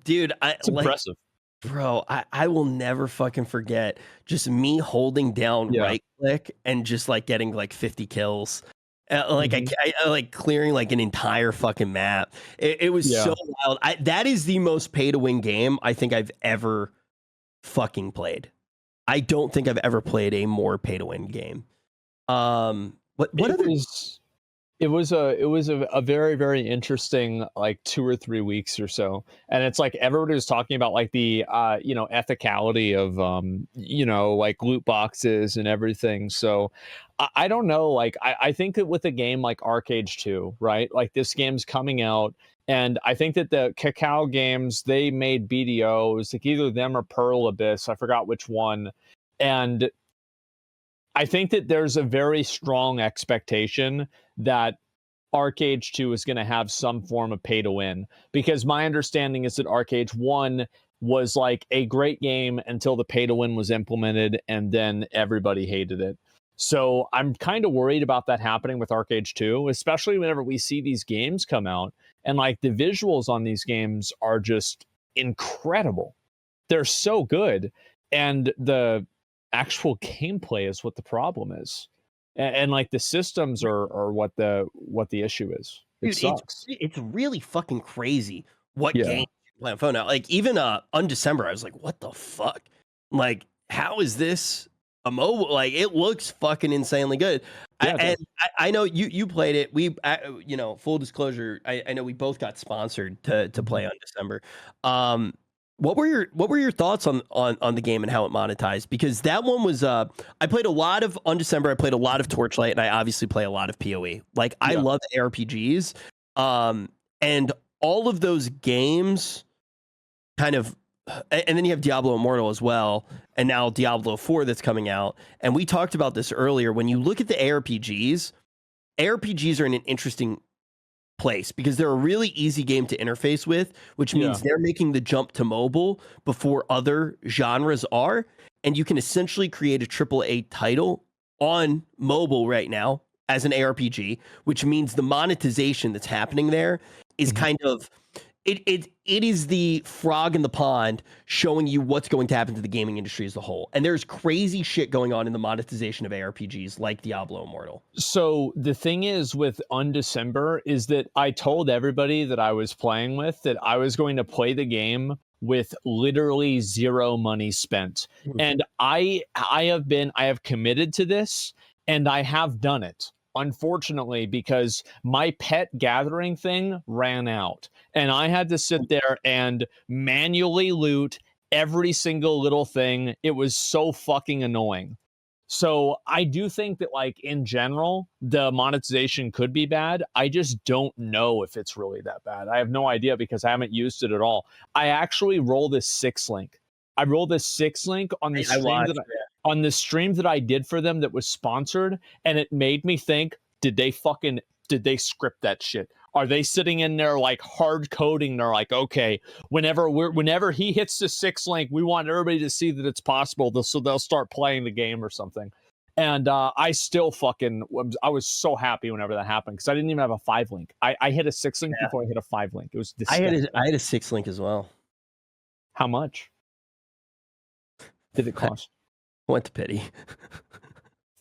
Dude, it's impressive. Bro, I will never fucking forget just me holding down right click and just like getting like 50 kills. Like I like clearing like an entire fucking map. It was so wild. That is the most pay to win game I think I've ever fucking played. I don't think I've ever played a more pay to win game. What it other? was a very, very interesting like 2 or 3 weeks or so, and it's like everybody was talking about like the ethicality of like loot boxes and everything. So I don't know, like I think that with a game like ArcheAge 2, right, like this game's coming out, and I think that the Cacao Games, they made BDOs, like either them or Pearl Abyss, I forgot which one, and I think that there's a very strong expectation that ArcheAge 2 is going to have some form of pay to win, because my understanding is that ArcheAge 1 was like a great game until the pay to win was implemented, and then everybody hated it. So I'm kind of worried about that happening with ArcheAge 2, especially whenever we see these games come out and like the visuals on these games are just incredible. They're so good, and the actual gameplay is what the problem is. And like the systems are what the issue is. It Dude, sucks. it's really fucking crazy what Yeah. game you play on phone now. Like even on December, I was like, what the fuck? Like, how is this a mobile? Like, it looks fucking insanely good. Yeah, I know you played it. We full disclosure, I know we both got sponsored to play on December. What were your thoughts on the game and how it monetized? Because that one was I played a lot of on December. I played a lot of Torchlight, and I obviously play a lot of PoE. Like I love ARPGs, and all of those games kind of, and then you have Diablo Immortal as well, and now Diablo 4 that's coming out. And we talked about this earlier. When you look at the ARPGs are in an interesting place because they're a really easy game to interface with, which means they're making the jump to mobile before other genres are, and you can essentially create a AAA title on mobile right now as an ARPG, which means the monetization that's happening there is kind of it is the frog in the pond showing you what's going to happen to the gaming industry as a whole. And there's crazy shit going on in the monetization of ARPGs like Diablo Immortal. So the thing is with Undecember is that I told everybody that I was playing with that I was going to play the game with literally zero money spent. And I have committed to this, and I have done it. Unfortunately, because my pet gathering thing ran out, and I had to sit there and manually loot every single little thing. It was so fucking annoying. So I do think that, like, in general, the monetization could be bad. I just don't know if it's really that bad. I have no idea because I haven't used it at all. I actually roll this 6 link. I rolled this 6 link on the stream that I did for them that was sponsored, and it made me think, did they script that shit? Are they sitting in there like hard coding? They're like, okay, whenever he hits the 6 link, we want everybody to see that it's possible, so they'll start playing the game or something. And I was so happy whenever that happened because I didn't even have a 5 link. I hit a 6 link before I hit a 5 link. It was disgusting. I had a 6 link as well. How much did it cost? I went to pity.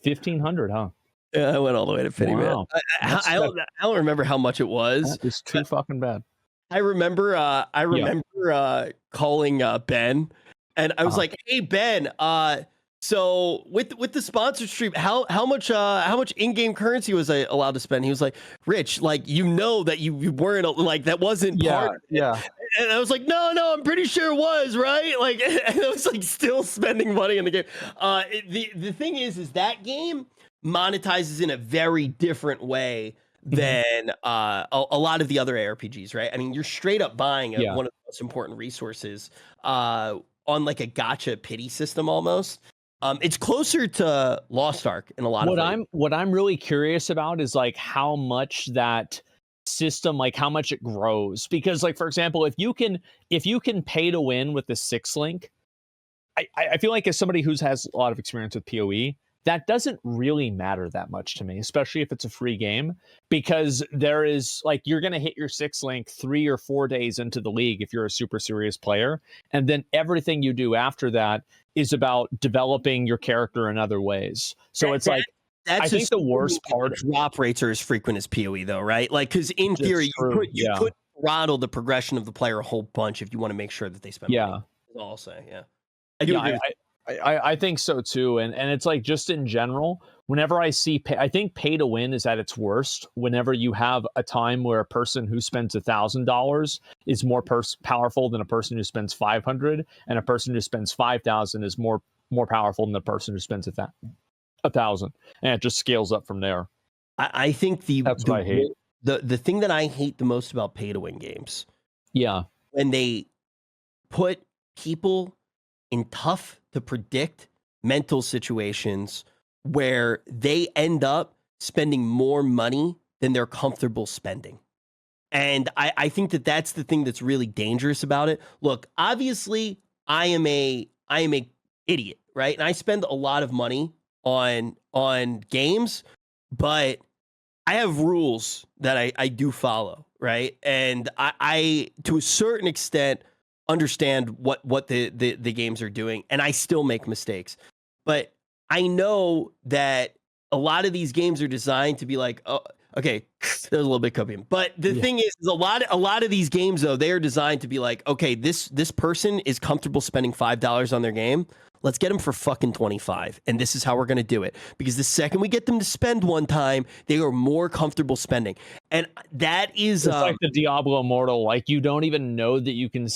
1,500, huh? Yeah, I went all the way to pity, Wow. man. I don't remember how much it was. It's too fucking bad. I remember calling Ben, and I was like, "Hey Ben, so with the sponsored stream, how much in-game currency was I allowed to spend?" He was like, "Rich, like that you weren't like that wasn't part of it." Yeah. And I was like, no, I'm pretty sure it was, right? Like, and I was like still spending money in the game. The thing is that game monetizes in a very different way than a lot of the other ARPGs, right? I mean, you're straight up buying one of the most important resources on like a gacha pity system almost. It's closer to Lost Ark in a lot of ways. What I'm really curious about is like how much that system, like how much it grows, because like for example, if you can pay to win with the 6 link, I feel like as somebody who has a lot of experience with PoE, that doesn't really matter that much to me, especially if it's a free game, because there is like you're going to hit your 6 link 3 or 4 days into the league if you're a super serious player, and then everything you do after that is about developing your character in other ways. So it's like I think the worst part, drop rates are as frequent as PoE though, right? Like, because in theory, you could throttle the progression of the player a whole bunch if you want to make sure that they spend money. That's all I'll say. Yeah. I think so too, and it's like just in general. Whenever I see, I think pay to win is at its worst. Whenever you have a time where a person who spends $1,000 is more powerful than a person who spends 500, and a person who spends 5,000 is more powerful than the person who spends 1,000, and it just scales up from there. I think that's what I hate. The thing that I hate the most about pay to win games, when they put people in tough to predict mental situations where they end up spending more money than they're comfortable spending. And I think that that's the thing that's really dangerous about it. Look, obviously I am a idiot, right? And I spend a lot of money on games, but I have rules that I do follow, right? And I to a certain extent understand what the games are doing, and I still make mistakes. But I know that a lot of these games are designed to be like, oh, okay, there's a little bit copium. But the thing is a lot of these games though, they are designed to be like, okay, this person is comfortable spending $5 on their game. Let's get them for fucking 25. And this is how we're going to do it. Because the second we get them to spend one time, they are more comfortable spending. And that is... It's like the Diablo Immortal. Like, you don't even know that you can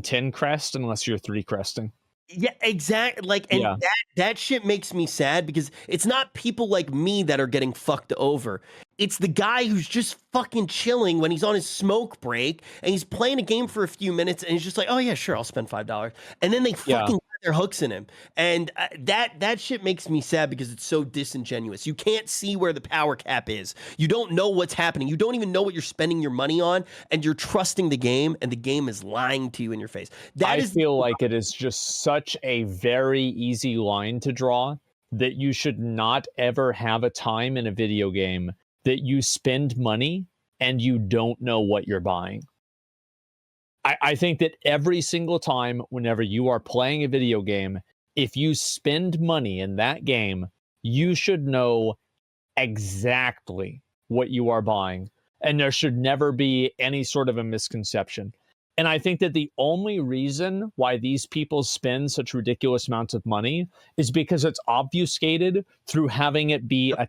10 crest unless you're 3 cresting. Yeah, exactly. Like, and that shit makes me sad because it's not people like me that are getting fucked over. It's the guy who's just fucking chilling when he's on his smoke break and he's playing a game for a few minutes and he's just like, oh yeah, sure, I'll spend $5. And then they fucking got their hooks in him. And that shit makes me sad because it's so disingenuous. You can't see where the power cap is. You don't know what's happening. You don't even know what you're spending your money on, and you're trusting the game, and the game is lying to you in your face. I feel like it is just such a very easy line to draw that you should not ever have a time in a video game that you spend money and you don't know what you're buying. I think that every single time, whenever you are playing a video game, if you spend money in that game, you should know exactly what you are buying. And there should never be any sort of a misconception. And I think that the only reason why these people spend such ridiculous amounts of money is because it's obfuscated through having it be a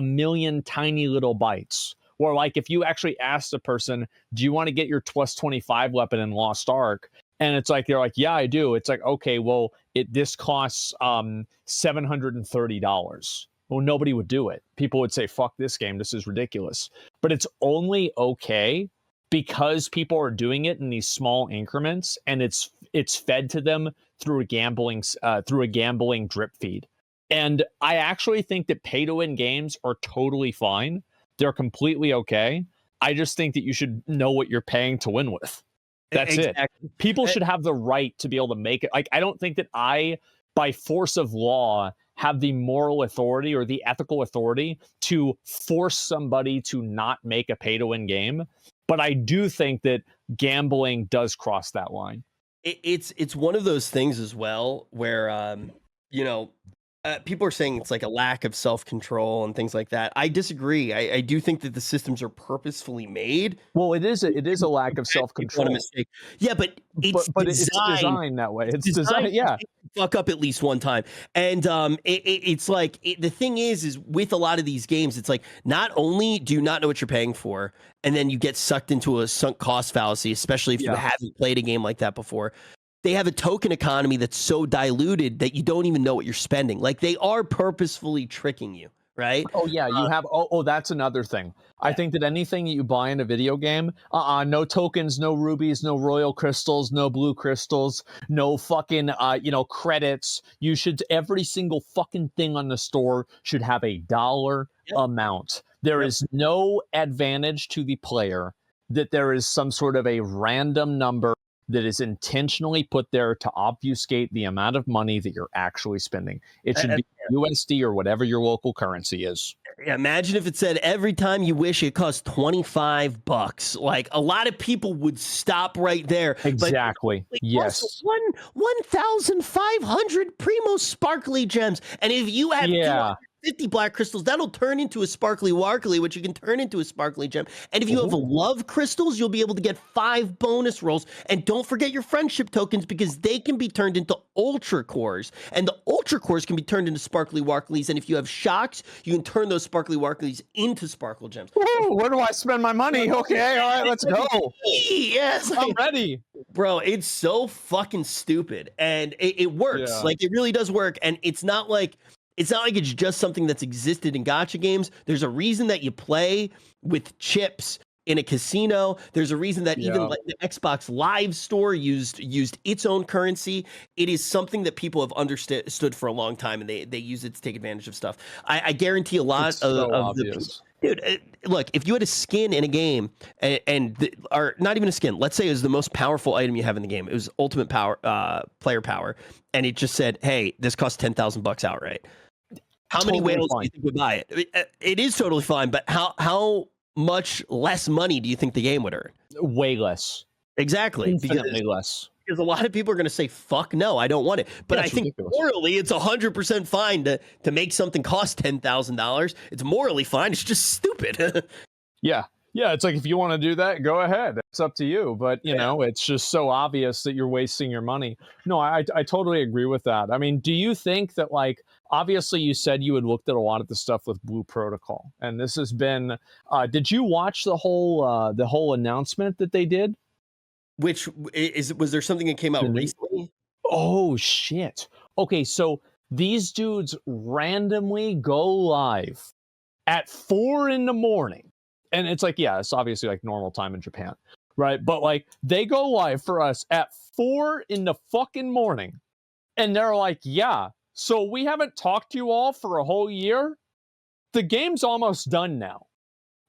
million tiny little bytes. Or like if you actually ask the person, do you want to get your plus 25 weapon in Lost Ark? And it's like, they're like, yeah, I do. It's like, okay, well, this costs $730. Well, nobody would do it. People would say, fuck this game. This is ridiculous. But it's only okay because people are doing it in these small increments, and it's fed to them through a gambling drip feed. And I actually think that pay-to-win games are totally fine. They're completely okay. I just think that you should know what you're paying to win with. That's it. People should have the right to be able to make it. Like, I don't think that I, by force of law, have the moral authority or the ethical authority to force somebody to not make a pay-to-win game. But I do think that gambling does cross that line. It's one of those things as well where, people are saying it's like a lack of self-control and things like that. I disagree. I do think that the systems are purposefully made. Well, it is a lack of self-control. Yeah, but it's designed that way. It's designed, yeah. Fuck up at least one time. And it's like, the thing is with a lot of these games, it's like, not only do you not know what you're paying for, and then you get sucked into a sunk cost fallacy, especially if you haven't played a game like that before. They have a token economy that's so diluted that you don't even know what you're spending. Like, they are purposefully tricking you, right? Oh yeah, you have. Oh, that's another thing. I think that anything that you buy in a video game, no tokens, no rubies, no royal crystals, no blue crystals, no fucking, credits. You should, every single fucking thing on the store should have a dollar amount. There is no advantage to the player that there is some sort of a random number that is intentionally put there to obfuscate the amount of money that you're actually spending. It should be USD or whatever your local currency is. Yeah, imagine if it said every time you wish it costs $25. Like, a lot of people would stop right there. Exactly. But, yes. 1,500 Primo sparkly gems. And if you have 50 black crystals, that'll turn into a sparkly warkly, which you can turn into a sparkly gem. And if you have love crystals, you'll be able to get 5 bonus rolls. And don't forget your friendship tokens, because they can be turned into ultra cores. And the ultra cores can be turned into sparkly warklies. And if you have shocks, you can turn those sparkly warklies into sparkle gems. Woo, where do I spend my money? Okay, all right, let's go. Yes, I'm ready. Bro, it's so fucking stupid, and it works. Yeah. Like, it really does work, and it's not like it's just something that's existed in gacha games. There's a reason that you play with chips in a casino. There's a reason that even like the Xbox Live Store used its own currency. It is something that people have understood for a long time, and they use it to take advantage of stuff. I guarantee a lot of the dude, look, if you had a skin in a game or not even a skin, let's say it was the most powerful item you have in the game. It was ultimate power, player power. And it just said, hey, this costs $10,000 outright. How many whales do you think would buy it? It is totally fine, but how much less money do you think the game would earn? Way less. Exactly. Infinitely less. Because a lot of people are going to say, fuck no, I don't want it. But I think ridiculous. Morally, it's 100% fine to make something cost $10,000. It's morally fine. It's just stupid. Yeah. Yeah, it's like, if you want to do that, go ahead. It's up to you. But, you know, it's just so obvious that you're wasting your money. No, I totally agree with that. I mean, do you think that, like, obviously you said you had looked at a lot of the stuff with Blue Protocol, and this has been, did you watch the whole announcement that they did? Was there something that came out recently? Oh, shit. Okay, so these dudes randomly go live at 4 a.m. And it's like, yeah, it's obviously like normal time in Japan, right? But like, they go live for us at 4 a.m. And they're like, yeah, so we haven't talked to you all for a whole year. The game's almost done now.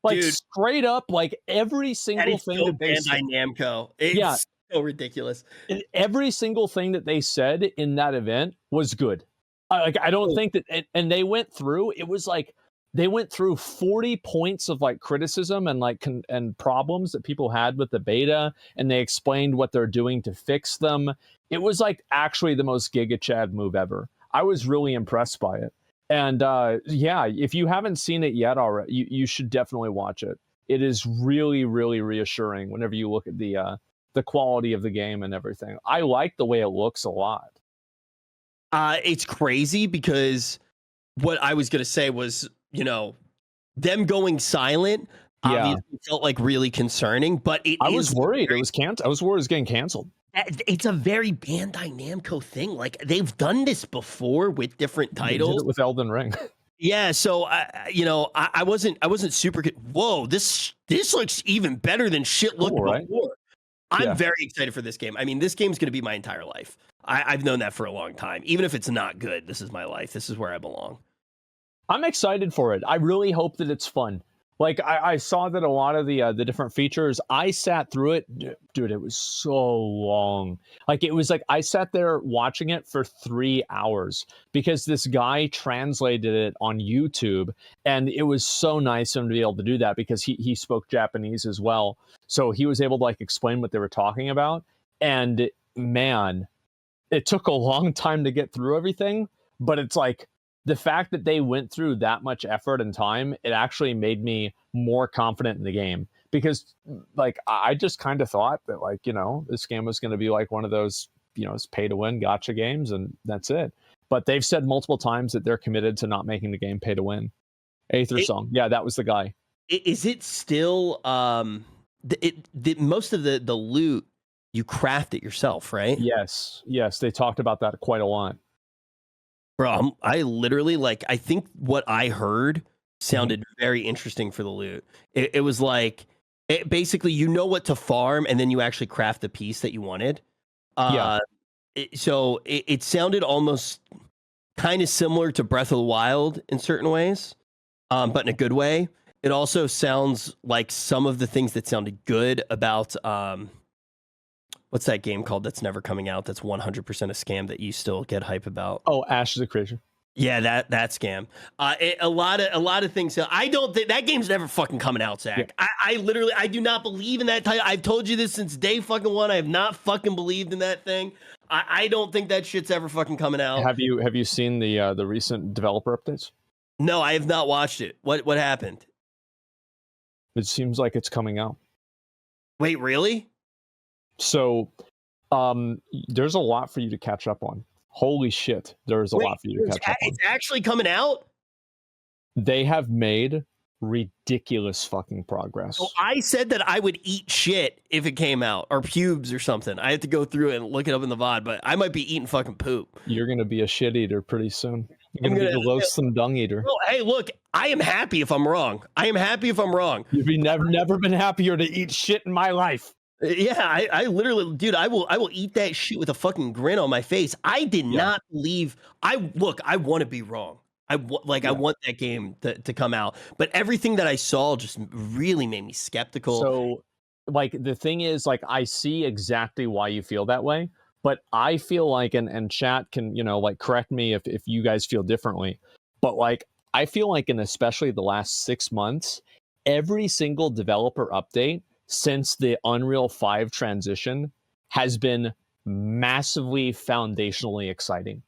Like, dude, straight up, like every single thing that they said. Namco. It's so ridiculous. Every single thing that they said in that event was good. I don't think that, and they went through, it was like, they went through 40 points of like criticism and like and problems that people had with the beta, and they explained what they're doing to fix them. It was like actually the most Giga Chad move ever. I was really impressed by it. And yeah, if you haven't seen it yet already, you should definitely watch it. It is really, really reassuring whenever you look at the quality of the game and everything. I like the way it looks a lot. It's crazy because what I was going to say was, you know, them going silent obviously felt like really concerning, but I was worried it was I was worried it was getting canceled. It's a very Bandai Namco thing. Like, they've done this before with different titles. They did it with Elden Ring. Yeah, so you know, I wasn't super good. Whoa, this looks even better than shit looked before. Right? I'm very excited for this game. I mean, this game's going to be my entire life. I've known that for a long time. Even if it's not good, this is my life. This is where I belong. I'm excited for it. I really hope that it's fun. Like, I saw that a lot of the different features, I sat through it. Dude, it was so long. Like, it was like I sat there watching it for 3 hours because this guy translated it on YouTube. And it was so nice of him to be able to do that because he spoke Japanese as well. So he was able to like explain what they were talking about. And man, it took a long time to get through everything. But it's like, the fact that they went through that much effort and time, it actually made me more confident in the game, because like I just kind of thought that, like, you know, this game was going to be like one of those, you know, pay to win gacha games and that's it. But they've said multiple times that they're committed to not making the game pay to win. Aether Song. Yeah, that was the guy. Is it still most of the loot you craft it yourself, right? Yes. They talked about that quite a lot. Bro, I literally, like, I think what I heard sounded very interesting for the loot. It was like, basically, you know what to farm, and then you actually craft the piece that you wanted. So it sounded almost kind of similar to Breath of the Wild in certain ways, but in a good way. It also sounds like some of the things that sounded good about... what's that game called that's never coming out? That's 100% a scam that you still get hype about. Oh, Ashes of Creation. Yeah, that scam. A lot of things. I don't think that game's never fucking coming out, Zach. Yeah. I do not believe in that title. I've told you this since day fucking one. I have not fucking believed in that thing. I don't think that shit's ever fucking coming out. Have you seen the recent developer updates? No, I have not watched it. What happened? It seems like it's coming out. Wait, really? So, there's a lot for you to catch up on. Holy shit, there's a lot for you to catch up on. It's actually coming out? They have made ridiculous fucking progress. So I said that I would eat shit if it came out, or pubes or something. I have to go through it and look it up in the VOD, but I might be eating fucking poop. You're gonna be a shit eater pretty soon. You're gonna be a loathsome dung eater. Well, hey, look, I am happy if I'm wrong. I am happy if I'm wrong. You've never been happier to eat shit in my life. Yeah, I literally, dude, I will eat that shit with a fucking grin on my face. I did not believe. I want to be wrong. I want that game to come out, but everything that I saw just really made me skeptical. So, like, the thing is, like, I see exactly why you feel that way, but I feel like, and chat can, like, correct me if you guys feel differently, but like, I feel like in especially the last 6 months, every single developer update since the Unreal 5 transition has been massively foundationally exciting.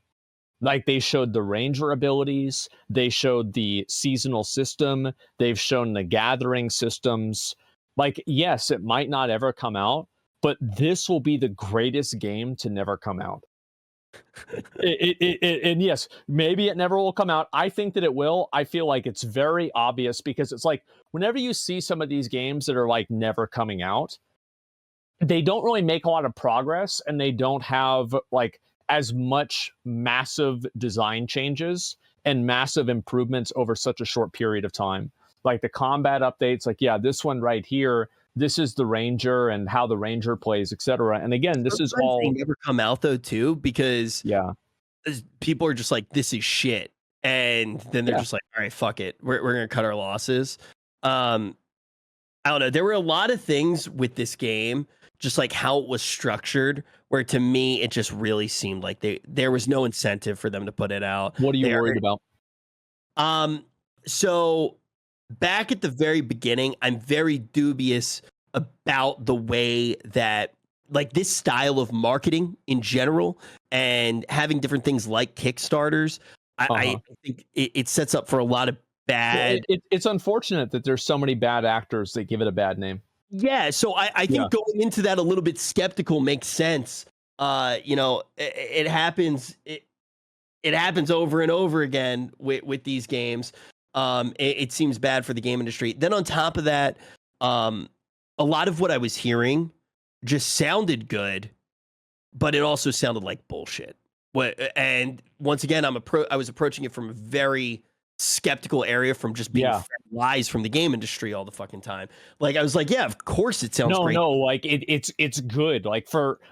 Like, they showed the ranger abilities, they showed the seasonal system, they've shown the gathering systems. Like, yes, it might not ever come out, but this will be the greatest game to never come out. And yes, maybe it never will come out. I think that it will. I feel like it's very obvious, because it's like, whenever you see some of these games that are like never coming out, they don't really make a lot of progress, and they don't have like as much massive design changes and massive improvements over such a short period of time. Like the combat updates, like, yeah, this one right here, this is the ranger and how the ranger plays, etc. And again, this is all, they never come out though too, because people are just like, this is shit, and then they're just like, all right, fuck it, we're gonna cut our losses. I don't know, there were a lot of things with this game, just like how it was structured, where to me it just really seemed like there was no incentive for them to put it out. What are you worried about? So back at the very beginning, I'm very dubious about the way that, like, this style of marketing in general, and having different things like Kickstarters, I think it sets up for a lot of bad. It's unfortunate that there's so many bad actors that give it a bad name. Yeah, so I think going into that a little bit skeptical makes sense. It happens. It happens over and over again with these games. It seems bad for the game industry. Then on top of that, a lot of what I was hearing just sounded good, but it also sounded like bullshit. And once again, I was approaching it from a very skeptical area, from just being fed lies from the game industry all the fucking time. Like, I was like, yeah, of course it sounds great. No, like it's good. Like,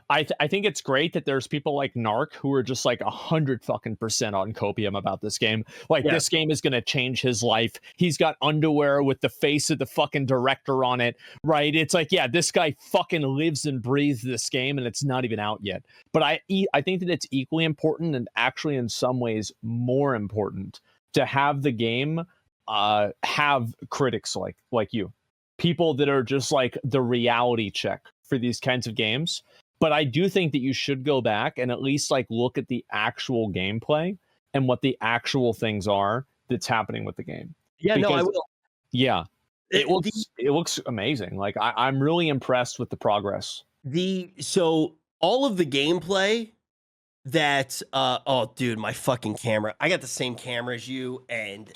I think it's great that there's people like Narc who are just like 100% on copium about this game. Like, this game is gonna change his life. He's got underwear with the face of the fucking director on it, right? It's like, yeah, this guy fucking lives and breathes this game, and it's not even out yet. But I think that it's equally important, and actually in some ways more important, to have the game have critics like you, people that are just like the reality check for these kinds of games. But I do think that you should go back and at least like look at the actual gameplay and what the actual things are that's happening with the game. Yeah, because, no, I will. Yeah, it looks amazing. Like, I'm really impressed with the progress. So all of the gameplay that oh dude, my fucking camera, I got the same camera as you, and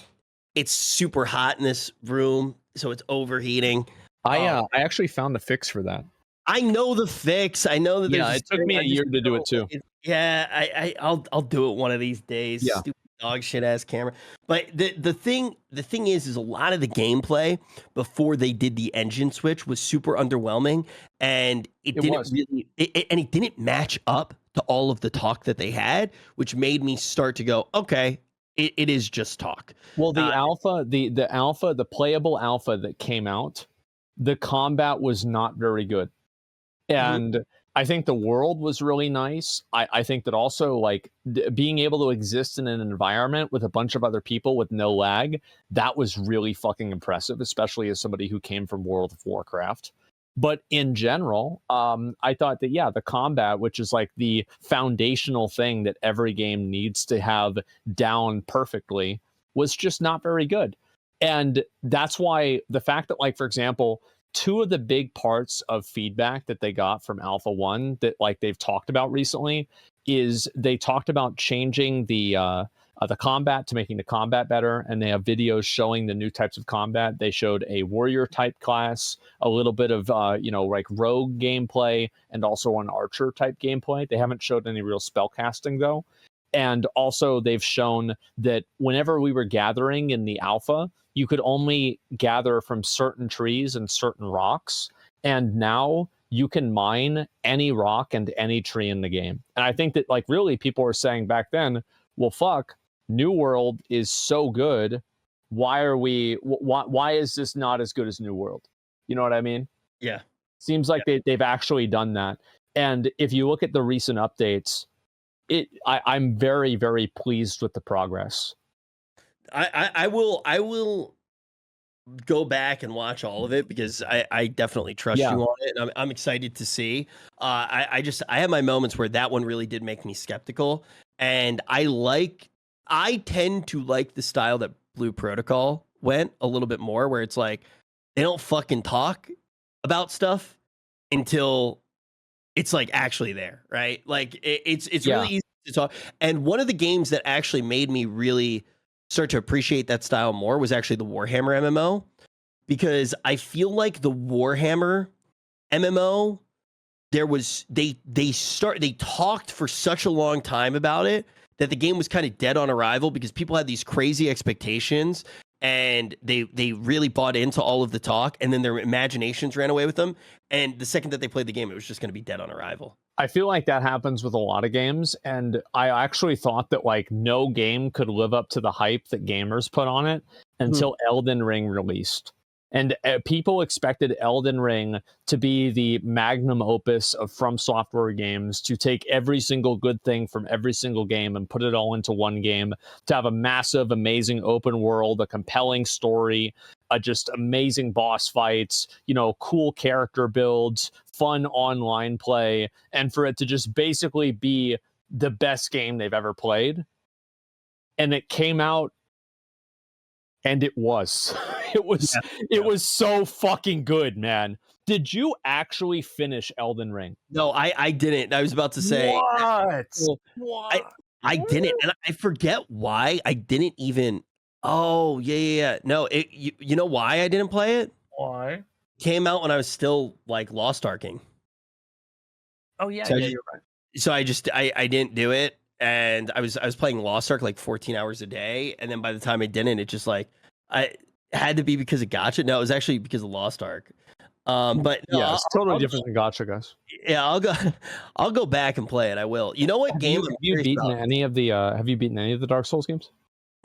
it's super hot in this room, so it's overheating. I actually found the fix for that. I know the fix. I know that it took me a year to do it too. I'll do it one of these days. Yeah. Stupid dog shit ass camera. But the thing is a lot of the gameplay before they did the engine switch was super underwhelming, and it didn't match up to all of the talk that they had, which made me start to go, okay, it is just talk. Well, the alpha, the playable alpha that came out, the combat was not very good. And I think the world was really nice. I think that also, like, being able to exist in an environment with a bunch of other people with no lag, that was really fucking impressive, especially as somebody who came from World of Warcraft. But in general, I thought that, the combat, which is like the foundational thing that every game needs to have down perfectly, was just not very good. And that's why the fact that, like, for example, two of the big parts of feedback that they got from Alpha 1 that, like, they've talked about recently is they talked about changing the combat to making the combat better, and they have videos showing the new types of combat. They showed a warrior type class, a little bit of like rogue gameplay, and also an archer type gameplay. They haven't showed any real spell casting though. And also they've shown that whenever we were gathering in the alpha, you could only gather from certain trees and certain rocks, and now you can mine any rock and any tree in the game. And I think that, like, really people were saying back then, well, fuck, New World is so good. Why is this not as good as New World? You know what I mean? Yeah. Seems like they've actually done that. And if you look at the recent updates, I'm very, very pleased with the progress. I will go back and watch all of it because I definitely trust you on it, and I'm excited to see. I have my moments where that one really did make me skeptical, and I tend to like the style that Blue Protocol went a little bit more, where it's like they don't fucking talk about stuff until it's like actually there, right? Like it's really easy to talk. And one of the games that actually made me really start to appreciate that style more was actually the Warhammer MMO, because I feel like the Warhammer MMO, they talked for such a long time about it that the game was kind of dead on arrival because people had these crazy expectations and they really bought into all of the talk, and then their imaginations ran away with them. And the second that they played the game, it was just going to be dead on arrival. I feel like that happens with a lot of games, and I actually thought that, like, no game could live up to the hype that gamers put on it until Elden Ring released. And people expected Elden Ring to be the magnum opus of From Software games, to take every single good thing from every single game and put it all into one game, to have a massive, amazing open world, a compelling story, just amazing boss fights, cool character builds, fun online play, and for it to just basically be the best game they've ever played. And it came out, and it was. It was so fucking good, man. Did you actually finish Elden Ring? No, I didn't. I was about to say what? I didn't, and I forget why I didn't even. Oh yeah. No, you know why I didn't play it? Why? Came out when I was still like Lost Arking. Oh yeah, So you're right. So I didn't do it, and I was playing Lost Ark like 14 hours a day, and then by the time I didn't, it just like I had to be because of Gacha. No, it was actually because of Lost Ark. But no, yeah, it's totally different than Gacha, guys. Yeah, I'll go back and play it. I will. You know what game? Have you beaten any of the Dark Souls games?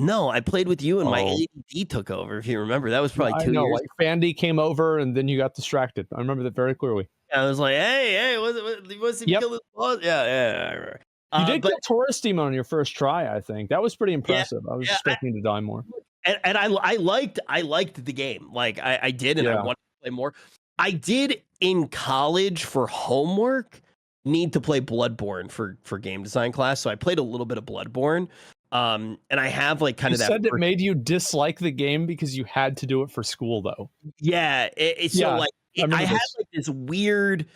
No, I played with you and my ADD took over. If you remember, that was probably 2 years. Like Fandy came over and then you got distracted. I remember that very clearly. I was like, hey, what's he kill this boss? Yeah, I remember. You did kill Taurus Demon on your first try, I think. That was pretty impressive. I was expecting to die more. And I liked the game. Like I did, and I wanted to play more. I did in college for homework need to play Bloodborne for game design class, so I played a little bit of Bloodborne. And I have like kind of that. You said it made you dislike the game because you had to do it for school, though. Yeah, so like I had like this weird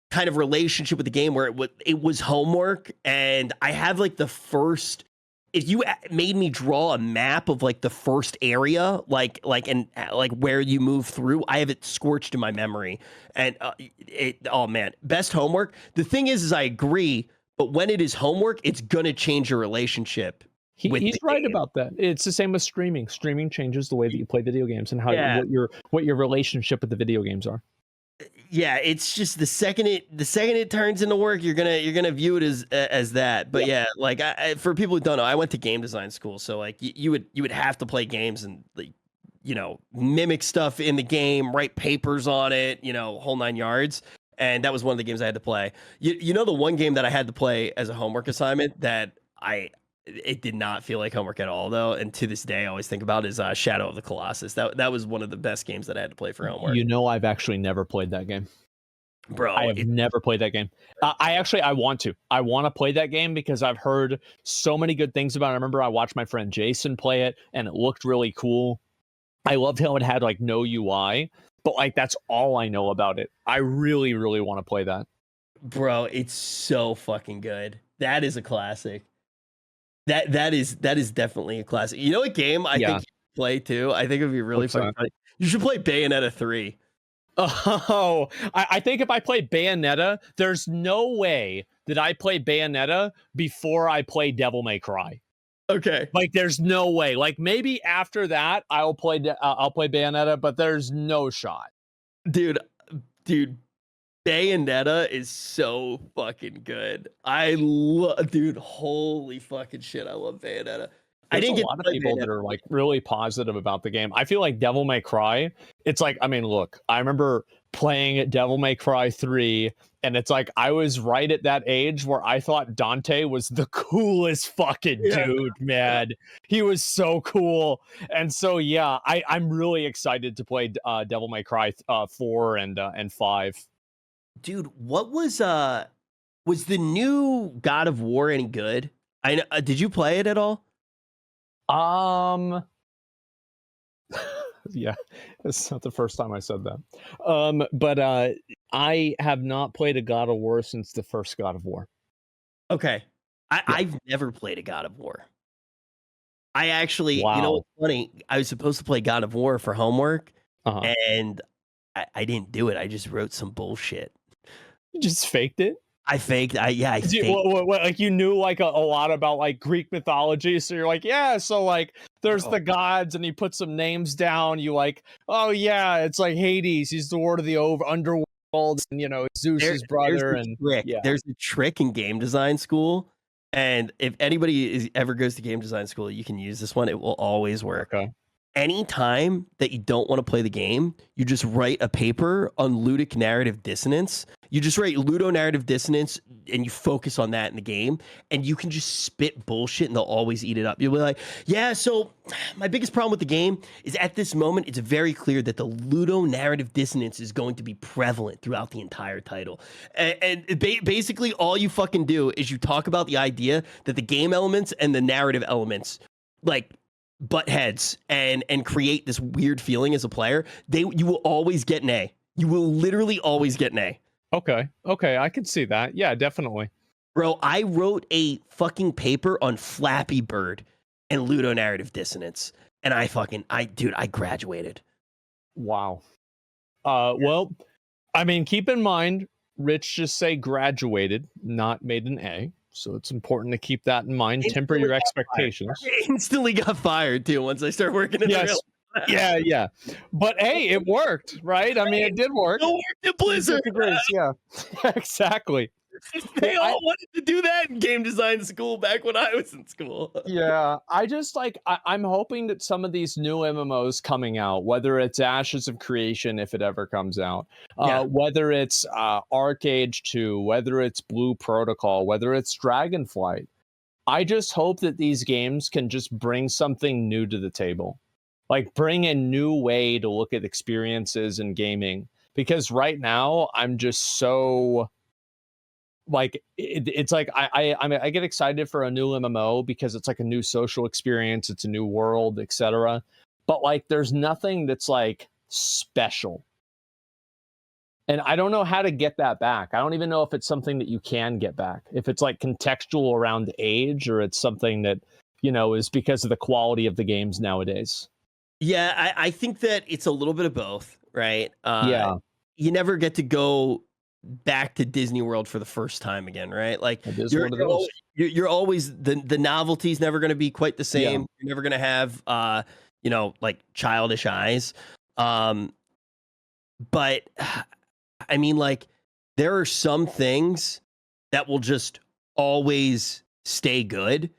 kind of relationship with the game where it was homework, and I have like the first. If you made me draw a map of like the first area, like where you move through, I have it scorched in my memory. And oh man, best homework. The thing is I agree, but when it is homework, it's gonna change your relationship. He's right about that. It's the same with streaming. Streaming changes the way that you play video games and how what your relationship with the video games are. Yeah, it's just the second it turns into work, you're gonna view it as that. But yeah, like for people who don't know, I went to game design school, so like you would have to play games and like mimic stuff in the game, write papers on it, whole 9 yards. And that was one of the games I had to play. You know the one game that I had to play as a homework assignment that it did not feel like homework at all though, and to this day I always think about is Shadow of the Colossus. That was one of the best games that I had to play for homework. I've actually never played that game. Bro, I have never played that game. I want to. I want to play that game because I've heard so many good things about it. I remember I watched my friend Jason play it, and it looked really cool. I loved how it had like no UI, but like that's all I know about it. I really, really want to play that. bro, it's so fucking good. That is a classic. That is definitely a classic. You know what game I think you should play too? I think it would be really What's fucking that? funny. You should play Bayonetta 3. Oh, I think if I play Bayonetta, there's no way that I play Bayonetta before I play Devil May Cry. Okay. Like, there's no way. Like, maybe after that, I'll play Bayonetta, but there's no shot. Dude, Bayonetta is so fucking good. Dude, holy fucking shit, I love Bayonetta. I There's didn't a get lot to of play people Bayonetta. that are like really positive about the game. I feel like Devil May Cry, it's like, I mean, look, I remember playing Devil May Cry 3, and it's like I was right at that age where I thought Dante was the coolest fucking dude, man. He was so cool. And so yeah, I'm really excited to play Devil May Cry 4 and 5. Dude, what was the new God of War any good? I know, did you play it at all? Yeah, it's not the first time I said that. But I have not played a God of War since the first God of War. Okay. I've never played a God of War. I actually, you know what's funny? I was supposed to play God of War for homework, and I didn't do it. I just wrote some bullshit. You just faked it? I faked. I faked. What, like you knew like a lot about like Greek mythology, so you're like, yeah, so like there's the gods, and you put some names down. You like, oh yeah, it's like Hades. He's the lord of the underworld, and you know Zeus's brother. And yeah, there's a trick in game design school, and if anybody ever goes to game design school, you can use this one. It will always work. Okay. Anytime that you don't want to play the game, you just write a paper on ludic narrative dissonance. You just write ludonarrative dissonance and you focus on that in the game, and you can just spit bullshit and they'll always eat it up. You'll be like, yeah, so my biggest problem with the game is at this moment, it's very clear that the ludonarrative dissonance is going to be prevalent throughout the entire title. And basically all you fucking do is you talk about the idea that the game elements and the narrative elements, like, butt heads and create this weird feeling as a player. You will always get an A. You will literally always get an A. Okay, I can see that. Yeah, definitely. Bro, I wrote a fucking paper on Flappy Bird and ludonarrative dissonance, and I graduated. Wow. Well, I mean, keep in mind, Rich just say graduated, not made an A. So it's important to keep that in mind. Temper your expectations. Instantly got fired too once I started working in the real. Yeah. But hey, it worked, right? I mean, it did work. It worked at Blizzard. Yeah, exactly. They all wanted to do that in game design school back when I was in school. Yeah, I just like I'm hoping that some of these new MMOs coming out, whether it's Ashes of Creation, if it ever comes out, whether it's ArcheAge 2, whether it's Blue Protocol, whether it's Dragonflight, I just hope that these games can just bring something new to the table, like bring a new way to look at experiences in gaming. Because right now I'm just so. Like it's like I get excited for a new MMO because it's like a new social experience, it's a new world, etc. But like there's nothing that's like special. And I don't know how to get that back. I don't even know if it's something that you can get back. If it's like contextual around age, or it's something that, you know, is because of the quality of the games nowadays. Yeah, I think that it's a little bit of both, right? Yeah. You never get to go back to Disney World for the first time again, right? Like you're always the novelty's never going to be quite the same. Yeah. You're never going to have you know, like childish eyes. But I mean, like there are some things that will just always stay good.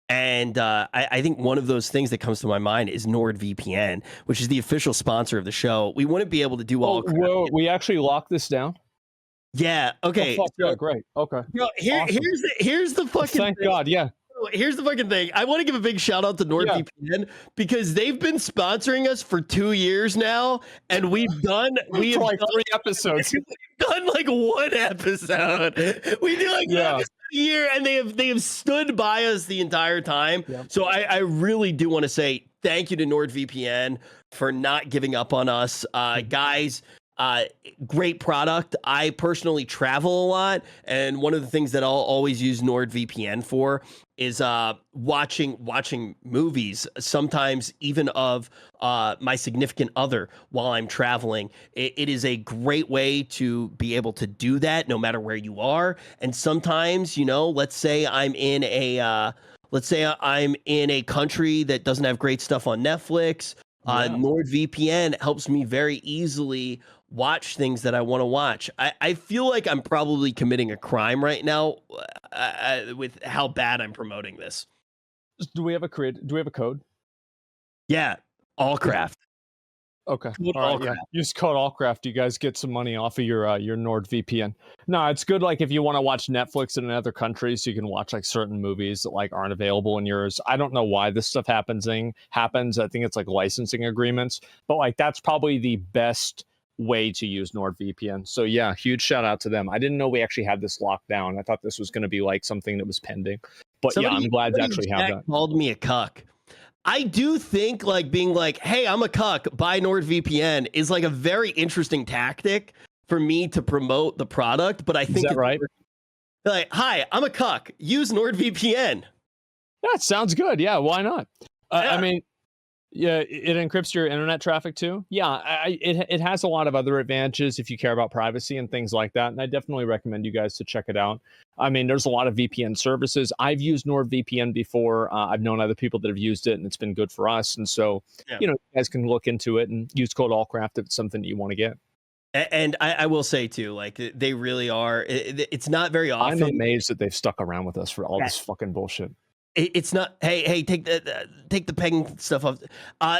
And I think one of those things that comes to my mind is NordVPN, which is the official sponsor of the show. We wouldn't be able to do all. Well, we actually locked this down. Yeah. Okay. Oh, fuck, yeah, great. Okay. Bro, here's the fucking. Thank thing. God. Yeah. here's the fucking thing. I want to give a big shout out to NordVPN because they've been sponsoring us for 2 years now, and we have like 3 episodes. We've done like 1 episode. We do like 1 episode a year, and they have stood by us the entire time. Yep. So I really do want to say thank you to NordVPN for not giving up on us, guys. Great product. I personally travel a lot, and one of the things that I'll always use NordVPN for is watching movies, sometimes even of my significant other while I'm traveling. It is a great way to be able to do that no matter where you are. And sometimes, let's say I'm in a country that doesn't have great stuff on Netflix. NordVPN helps me very easily watch things that I want to watch. I feel like I'm probably committing a crime right now with how bad I'm promoting this. Do we have a code? Yeah, Allcraft. Okay. All right, yeah. Use code Allcraft. You guys get some money off of your NordVPN. No, it's good. Like if you want to watch Netflix in other countries, you can watch like certain movies that like aren't available in yours. I don't know why this stuff happens. I think it's like licensing agreements, but like that's probably the best way to use NordVPN. So yeah, huge shout out to them. I didn't know we actually had this locked down. I thought this was going to be like something that was pending. But I'm glad to actually have that. Called me a cuck. I do think like being like, hey, I'm a cuck, buy NordVPN is like a very interesting tactic for me to promote the product. But I think it's right. Like, hi, I'm a cuck, use NordVPN. That sounds good. Yeah, why not? I mean, yeah, it encrypts your internet traffic too. Yeah, it has a lot of other advantages if you care about privacy and things like that. And I definitely recommend you guys to check it out. I mean, there's a lot of VPN services. I've used NordVPN before. I've known other people that have used it, and it's been good for us. And so, you guys can look into it and use code Allcraft if it's something that you want to get. And I will say too, like they really are. It's not very often. I'm amazed that they've stuck around with us for all this fucking bullshit. It's not. Hey, take the pegging stuff off.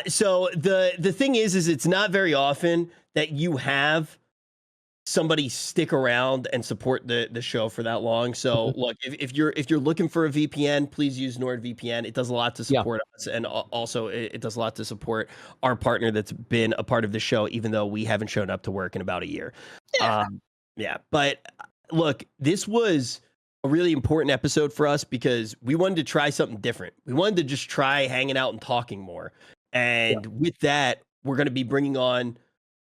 So the thing is it's not very often that you have somebody stick around and support the show for that long. So look, if you're looking for a VPN, please use NordVPN. It does a lot to support us, and also it does a lot to support our partner that's been a part of the show, even though we haven't shown up to work in about a year. But look, this was a really important episode for us because we wanted to try something different. We wanted to just try hanging out and talking more. And with that, we're going to be bringing on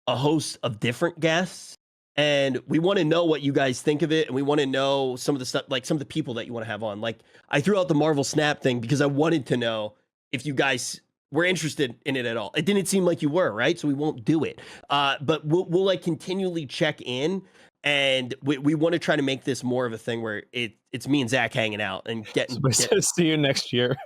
a host of different guests. And we want to know what you guys think of it. And we want to know some of the stuff, like some of the people that you want to have on. Like I threw out the Marvel Snap thing because I wanted to know if you guys were interested in it at all. It didn't seem like you were, right? So we won't do it. But we'll like continually check in. And we want to try to make this more of a thing where it's me and Zach hanging out and getting. See you next year.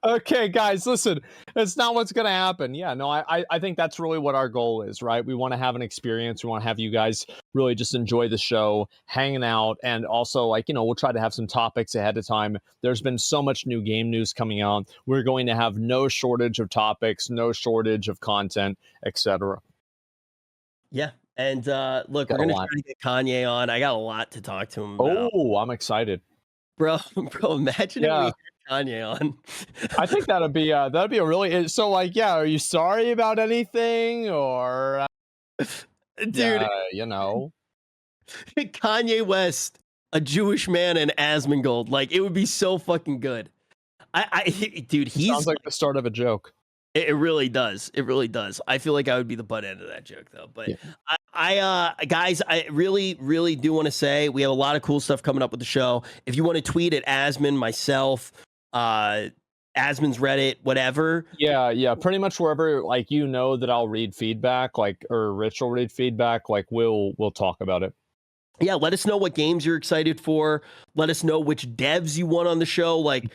Okay, guys, listen, it's not what's gonna happen. Yeah, no, I think that's really what our goal is, right? We want to have an experience. We want to have you guys really just enjoy the show, hanging out, and also like we'll try to have some topics ahead of time. There's been so much new game news coming out. We're going to have no shortage of topics, no shortage of content, etc. Yeah. And look, we're going to try to get Kanye on. I got a lot to talk to him about. Oh, I'm excited. Bro, imagine if we had Kanye on. I think that'd be a really... So, like, are you sorry about anything? Or... Dude. Kanye West, a Jewish man, and Asmongold. Like, it would be so fucking good. Dude, he sounds like the start of a joke. It really does. It really does. I feel like I would be the butt end of that joke, though. But guys, I really, really do want to say we have a lot of cool stuff coming up with the show. If you want to tweet at Asmon, myself, Asmon's Reddit, whatever. Yeah. Pretty much wherever, like, that I'll read feedback, like, or Rich will read feedback, like, we'll talk about it. Yeah, let us know what games you're excited for. Let us know which devs you want on the show. Like,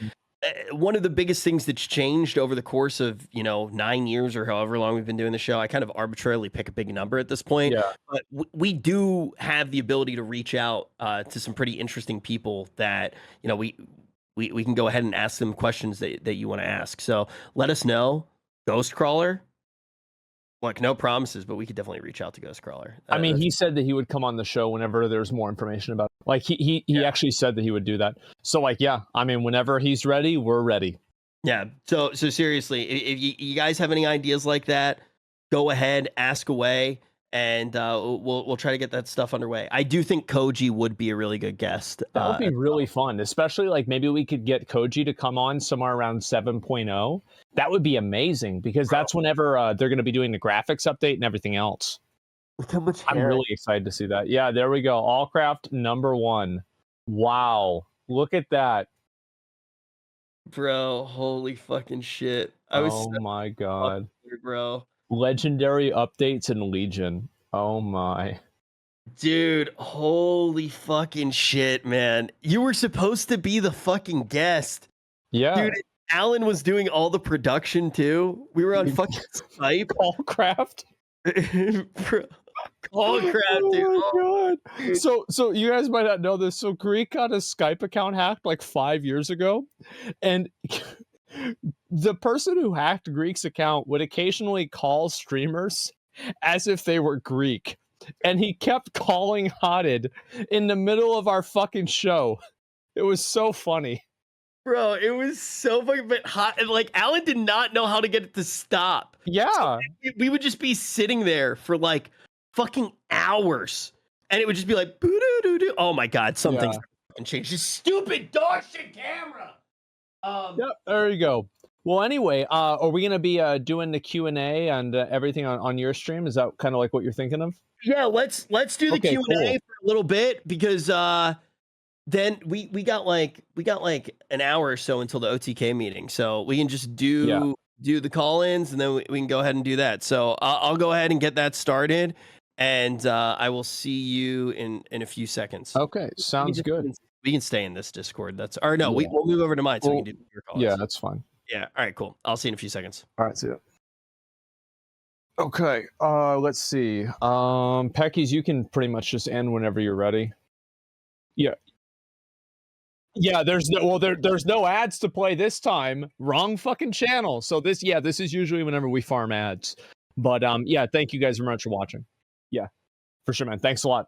one of the biggest things that's changed over the course of 9 years or however long we've been doing the show, I kind of arbitrarily pick a big number at this point, but we do have the ability to reach out to some pretty interesting people that we can go ahead and ask them questions that you want to ask. So let us know. Ghostcrawler, look, no promises, but we could definitely reach out to Ghostcrawler. I mean, he said that he would come on the show whenever there's more information about it. Like he actually said that he would do that. So like, yeah, I mean, whenever he's ready, we're ready. Yeah. So seriously, if you guys have any ideas like that, go ahead, ask away, and we'll try to get that stuff underway. I do think Koji would be a really good guest. That would be really fun, especially like maybe we could get Koji to come on somewhere around 7.0. That would be amazing because that's whenever they're going to be doing the graphics update and everything else. Look how much I'm really excited to see that. Yeah, there we go. Allcraft #1. Wow. Look at that. Bro, holy fucking shit. Oh my god. Bro. Legendary updates in Legion. Oh my. Dude, holy fucking shit, man. You were supposed to be the fucking guest. Yeah. Dude, Alan was doing all the production too. We were on fucking Skype. Allcraft. Bro. Allcraft, dude. Oh my god. So you guys might not know this. So Greek got his Skype account hacked like 5 years ago. And the person who hacked Greek's account would occasionally call streamers as if they were Greek. And he kept calling Hotted in the middle of our fucking show. It was so funny. Bro, it was so fucking hot. And like, Alan did not know how to get it to stop. Yeah. So we would just be sitting there for like fucking hours. And it would just be like, boo-doo-doo-doo. Oh my God, something's fucking changed. This stupid dog shit camera. Yep, there you go. Well, anyway, are we going to be doing the Q&A and everything on your stream? Is that kind of like what you're thinking of? Yeah, let's do the Q&A cool. for a little bit because then we got like an hour or so until the OTK meeting, so we can just do the call-ins and then we can go ahead and do that. So I'll go ahead and get that started, and I will see you in a few seconds. Okay, sounds good. We can stay in this Discord. We'll move over to mine so we can do your calls. Yeah, that's fine. Yeah. All right. Cool. I'll see you in a few seconds. All right. See ya. Okay. Let's see. Peckies, you can pretty much just end whenever you're ready. Yeah. Yeah. There's no ads to play this time. Wrong fucking channel. So this is usually whenever we farm ads. But yeah, thank you guys very much for watching. Yeah, for sure, man. Thanks a lot.